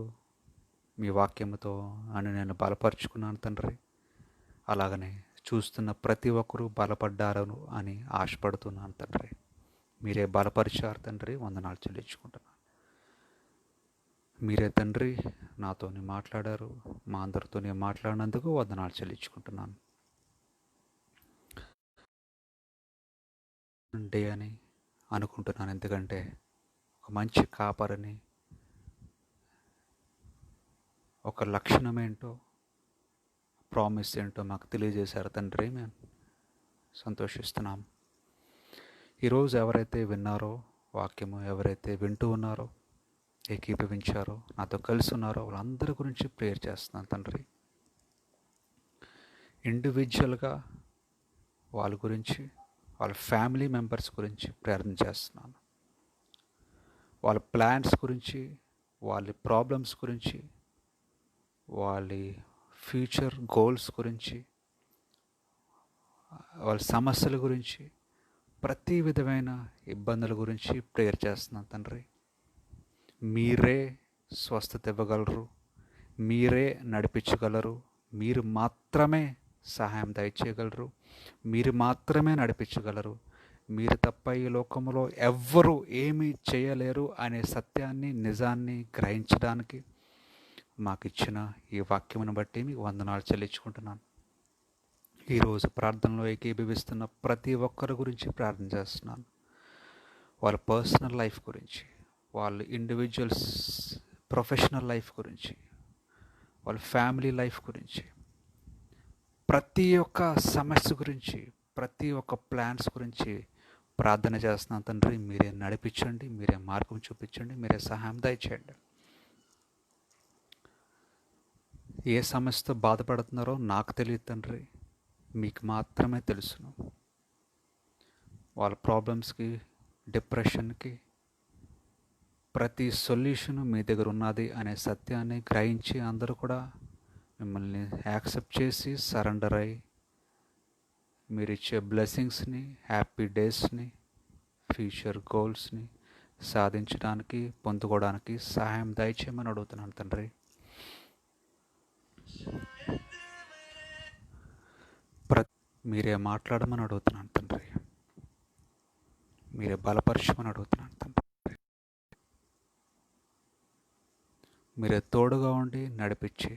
మీ వాక్యముతో అని నేను బలపరుచుకున్నాను తండ్రి. అలాగనే చూస్తున్న ప్రతి ఒక్కరూ బలపడ్డారు అని ఆశపడుతున్నాను తండ్రి. మీరే బలపరిచారు తండ్రి, వందనాలు చెల్లించుకుంటున్నాను. మీరే తండ్రి నాతోని మాట్లాడారు, మా అందరితోనే మాట్లాడినందుకు వందనాలు చెల్లించుకుంటున్నాను. డే అని అనుకుంటున్నాను, ఎందుకంటే ఒక మంచి కాపరిని, ఒక లక్షణం ఏంటో, ప్రామిస్ ఏంటో మాకు తెలియజేశారు తండ్రి. మేము సంతోషిస్తున్నాం. ఈరోజు ఎవరైతే విన్నారో వాక్యము, ఎవరైతే వింటూ ఉన్నారో, ఏకీభవించారో, నాతో కలిసి ఉన్నారో వాళ్ళందరి గురించి ప్రేయర్ చేస్తున్నాను తండ్రి. ఇండివిజువల్గా వాళ్ళ గురించి, వాళ్ళ ఫ్యామిలీ మెంబర్స్ గురించి ప్రార్థన చేస్తున్నాను. వాళ్ళ ప్లాన్స్ గురించి, వాళ్ళ ప్రాబ్లమ్స్ గురించి, వాళ్ళ ఫ్యూచర్ గోల్స్ గురించి, వాళ్ళ సమస్యల గురించి, ప్రతి విధమైన ఇబ్బందుల గురించి ప్రేయర్ చేస్తున్నాను తండ్రి. మీరే స్వస్థత ఇవ్వగలరు, మీరే నడిపించగలరు, మీరు మాత్రమే సహాయం దయచేయగలరు, మీరు మాత్రమే నడిపించగలరు. మీరు తప్ప ఈ లోకంలో ఎవ్వరూ ఏమీ చేయలేరు అనే సత్యాన్ని, నిజాన్ని గ్రహించడానికి మాకు ఇచ్చిన ఈ వాక్యమును బట్టి మీకు వందనాలు చెల్లించుకుంటున్నాను. ఈరోజు ప్రార్థనలో ఏకీభవిస్తున్న ప్రతి ఒక్కరి గురించి ప్రార్థన చేస్తున్నాను. వాళ్ళ పర్సనల్ లైఫ్ గురించి, వాళ్ళ ఇండివిజువల్స్ ప్రొఫెషనల్ లైఫ్ గురించి, వాళ్ళ ఫ్యామిలీ లైఫ్ గురించి, ప్రతి ఒక్క సమస్య గురించి, ప్రతి ఒక్క ప్లాన్స్ గురించి ప్రార్థన చేస్తున్నాను తండ్రి. మీరే నడిపించండి, మీరే మార్గం చూపించండి, మీరే సహాయం దయచేయండి. ఏ సమస్యతో బాధపడుతున్నారో నాకు తెలియదు తండ్రి, మీకు మాత్రమే తెలుసును. వాళ్ళ ప్రాబ్లమ్స్కి, డిప్రెషన్కి ప్రతి సొల్యూషను మీ దగ్గర ఉన్నది అనే సత్యాన్ని గ్రహించి అందరూ కూడా మిమ్మల్ని యాక్సెప్ట్ చేసి సరెండర్ అయ్యి మీరు ఇచ్చే బ్లెస్సింగ్స్ని, హ్యాపీ డేస్ని, ఫ్యూచర్ గోల్స్ని సాధించడానికి, పొందుకోవడానికి సహాయం దయచేయమని అడుగుతున్నాను తండ్రి. మీరే మాట్లాడమని అడుగుతున్నాను తండ్రి. మీరే బలపరచమని అడుగుతున్నాను తండ్రి. మీరే తోడుగా ఉండి నడిపించి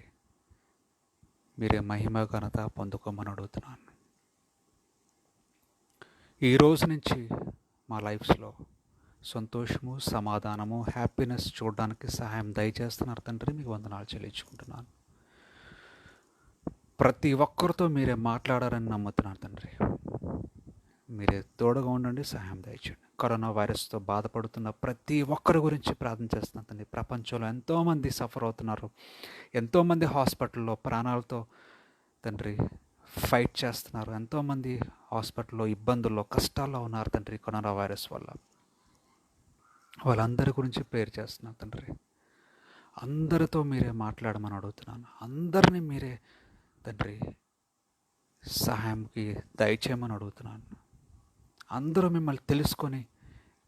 మీరే మహిమ ఘనత పొందుకోమని అడుగుతున్నాను. ఈ రోజు నుంచి మా లైఫ్స్లో సంతోషము, సమాధానము, హ్యాపీనెస్ చూడడానికి సహాయం దయచేస్తున్నారు తండ్రి. మీకు వందనాలు చెల్లించుకుంటున్నాను. ప్రతి ఒక్కరితో మీరే మాట్లాడారని నమ్ముతున్నాను తండ్రి. మీరే తోడుగా ఉండండి, సహాయం దయచేయండి. కరోనా వైరస్తో బాధపడుతున్న ప్రతి ఒక్కరి గురించి ప్రార్థన చేస్తున్నాను తండ్రి. ప్రపంచంలో ఎంతోమంది సఫర్ అవుతున్నారు, ఎంతోమంది హాస్పిటల్లో ప్రాణాలతో తండ్రి ఫైట్ చేస్తున్నారు, ఎంతోమంది హాస్పిటల్లో ఇబ్బందుల్లో, కష్టాల్లో ఉన్నారు తండ్రి కరోనా వైరస్ వల్ల. వాళ్ళందరి గురించి ప్రేయర్ చేస్తున్నాను తండ్రి. అందరితో మీరే మాట్లాడమని అడుగుతున్నాను. అందరినీ మీరే తండ్రి సహాయంకి దయచేయమని అడుగుతున్నాను. అందరూ మిమ్మల్ని తెలుసుకొని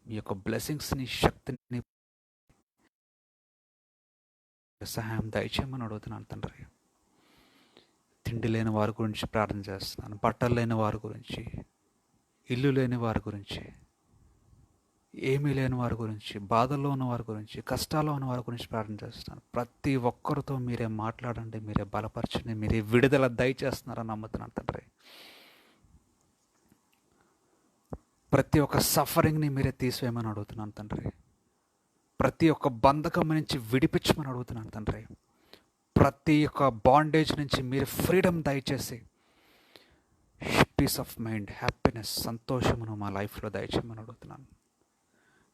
మీ యొక్క బ్లెస్సింగ్స్ని, శక్తిని, సహాయం దయచేయమని అడుగుతున్నాను తండ్రి. తిండి లేని వారి గురించి ప్రార్థన చేస్తున్నాను. బట్టలు లేని వారి గురించి, ఇల్లు లేని వారి గురించి, ఏమీ లేని వారి గురించి, బాధల్లో ఉన్న వారి గురించి, కష్టాల్లో ఉన్న వారి గురించి ప్రార్థన చేస్తున్నాను. ప్రతి ఒక్కరితో మీరే మాట్లాడండి, మీరే బలపరచండి, మీరే విడుదల దయచేస్తున్నారని నమ్ముతున్నాను తండ్రి. ప్రతి ఒక్క సఫరింగ్ని మీరే తీసివేయమని అడుగుతున్నాను తండ్రి. ప్రతి ఒక్క బంధకం నుంచి విడిపించమని అడుగుతున్నాను తండ్రి. ప్రతి ఒక్క బాండేజ్ నుంచి మీరు ఫ్రీడమ్ దయచేసి పీస్ ఆఫ్ మైండ్, హ్యాపీనెస్, సంతోషమును మా లైఫ్లో దయచేయమని అడుగుతున్నాను.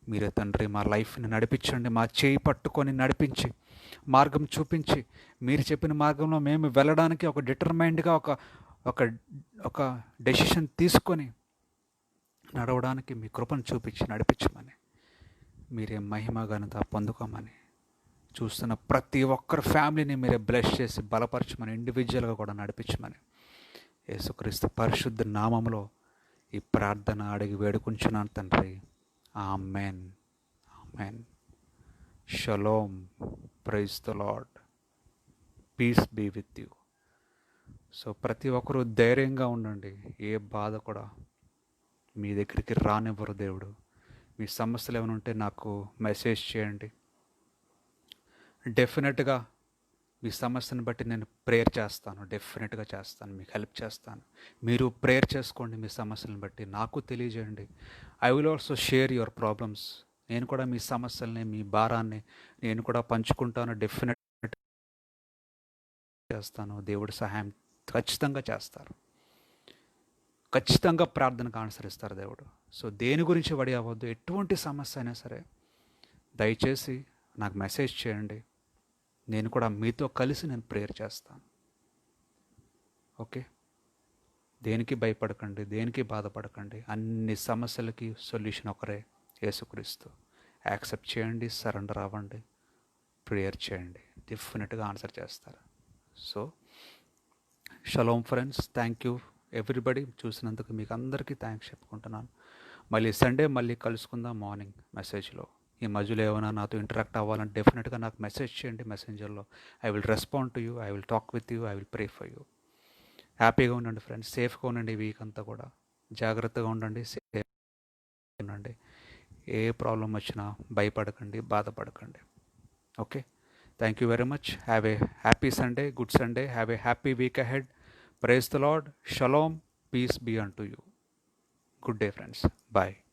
మీరే తండ్రి మా లైఫ్ని నడిపించండి. మా చేయి పట్టుకొని నడిపించి మార్గం చూపించి మీరు చెప్పిన మార్గంలో మేము వెళ్ళడానికి ఒక డిటర్మైండ్గా ఒక డెసిషన్ తీసుకొని నడవడానికి మీ కృపను చూపించి నడిపించమని, మీరే మహిమ ఘనత పొందుకోమని, చూస్తున్న ప్రతి ఒక్కరి ఫ్యామిలీని మీరే బ్లెస్ చేసి బలపరచమని, ఇండివిజువల్గా కూడా నడిపించమని యేసుక్రీస్తు పరిశుద్ధ నామములో ఈ ప్రార్థన అడిగి వేడుకుంటున్నాను తండ్రి. Amen, amen. Shalom. Praise the lord. Peace be with you. So ప్రతి ఒక్కరూ ధైర్యంగా ఉండండి. ఏ బాధ కూడా మీ దగ్గరికి రానివ్వరు దేవుడు. మీ సమస్యలు ఏమైనా ఉంటే నాకు మెసేజ్ చేయండి. డెఫినెట్గా మీ సమస్యను బట్టి నేను ప్రేయర్ చేస్తాను, డెఫినెట్గా చేస్తాను, మీకు హెల్ప్ చేస్తాను. మీరు ప్రేయర్ చేసుకోండి, మీ సమస్యలను బట్టి నాకు తెలియజేయండి. I will also share your problems. నేను కూడా మీ సమస్యల్ని, మీ భారాన్ని నేను కూడా పంచుకుంటాను. డెఫినెట్ చేస్తాను. దేవుడి సహాయం ఖచ్చితంగా చేస్తారు. ఖచ్చితంగా ప్రార్థనకు అనుసరిస్తారు దేవుడు. సో దేని గురించి వడి అవ్వద్దు. ఎటువంటి సమస్య అయినా సరే దయచేసి నాకు మెసేజ్ చేయండి. నేను కూడా మీతో కలిసి నేను ప్రేయర్ చేస్తాను. ఓకే, దేనికి భయపడకండి, దేనికి బాధపడకండి. అన్ని సమస్యలకి సొల్యూషన్ ఒకరే, యేసుక్రీస్తు. యాక్సెప్ట్ చేయండి, సరెండర్ అవ్వండి, ప్రేయర్ చేయండి, డెఫినెట్గా ఆన్సర్ చేస్తారు. So shalom friends, thank you everybody. చూసినందుకు మీకు అందరికీ థ్యాంక్స్ చెప్పుకుంటున్నాను. మళ్ళీ సండే మళ్ళీ కలుసుకుందాం మార్నింగ్ మెసేజ్లో. ఈ మధ్యలో ఏమైనా నాతో ఇంటరాక్ట్ అవ్వాలంటే డెఫినెట్గా నాకు మెసేజ్ చేయండి మెసెంజర్లో. I will respond to you, I will talk with you, I will pray for you. హ్యాపీగా ఉండండి ఫ్రెండ్స్, సేఫ్గా ఉండండి. ఈ వీక్ అంతా కూడా జాగ్రత్తగా ఉండండి, సేఫ్ ఉండండి. ఏ ప్రాబ్లం వచ్చినా భయపడకండి, బాధపడకండి. Okay, thank you very much. Have a happy Sunday, good Sunday. Have a happy week ahead. Praise the Lord. Shalom. Peace be unto you. Good day, friends. Bye.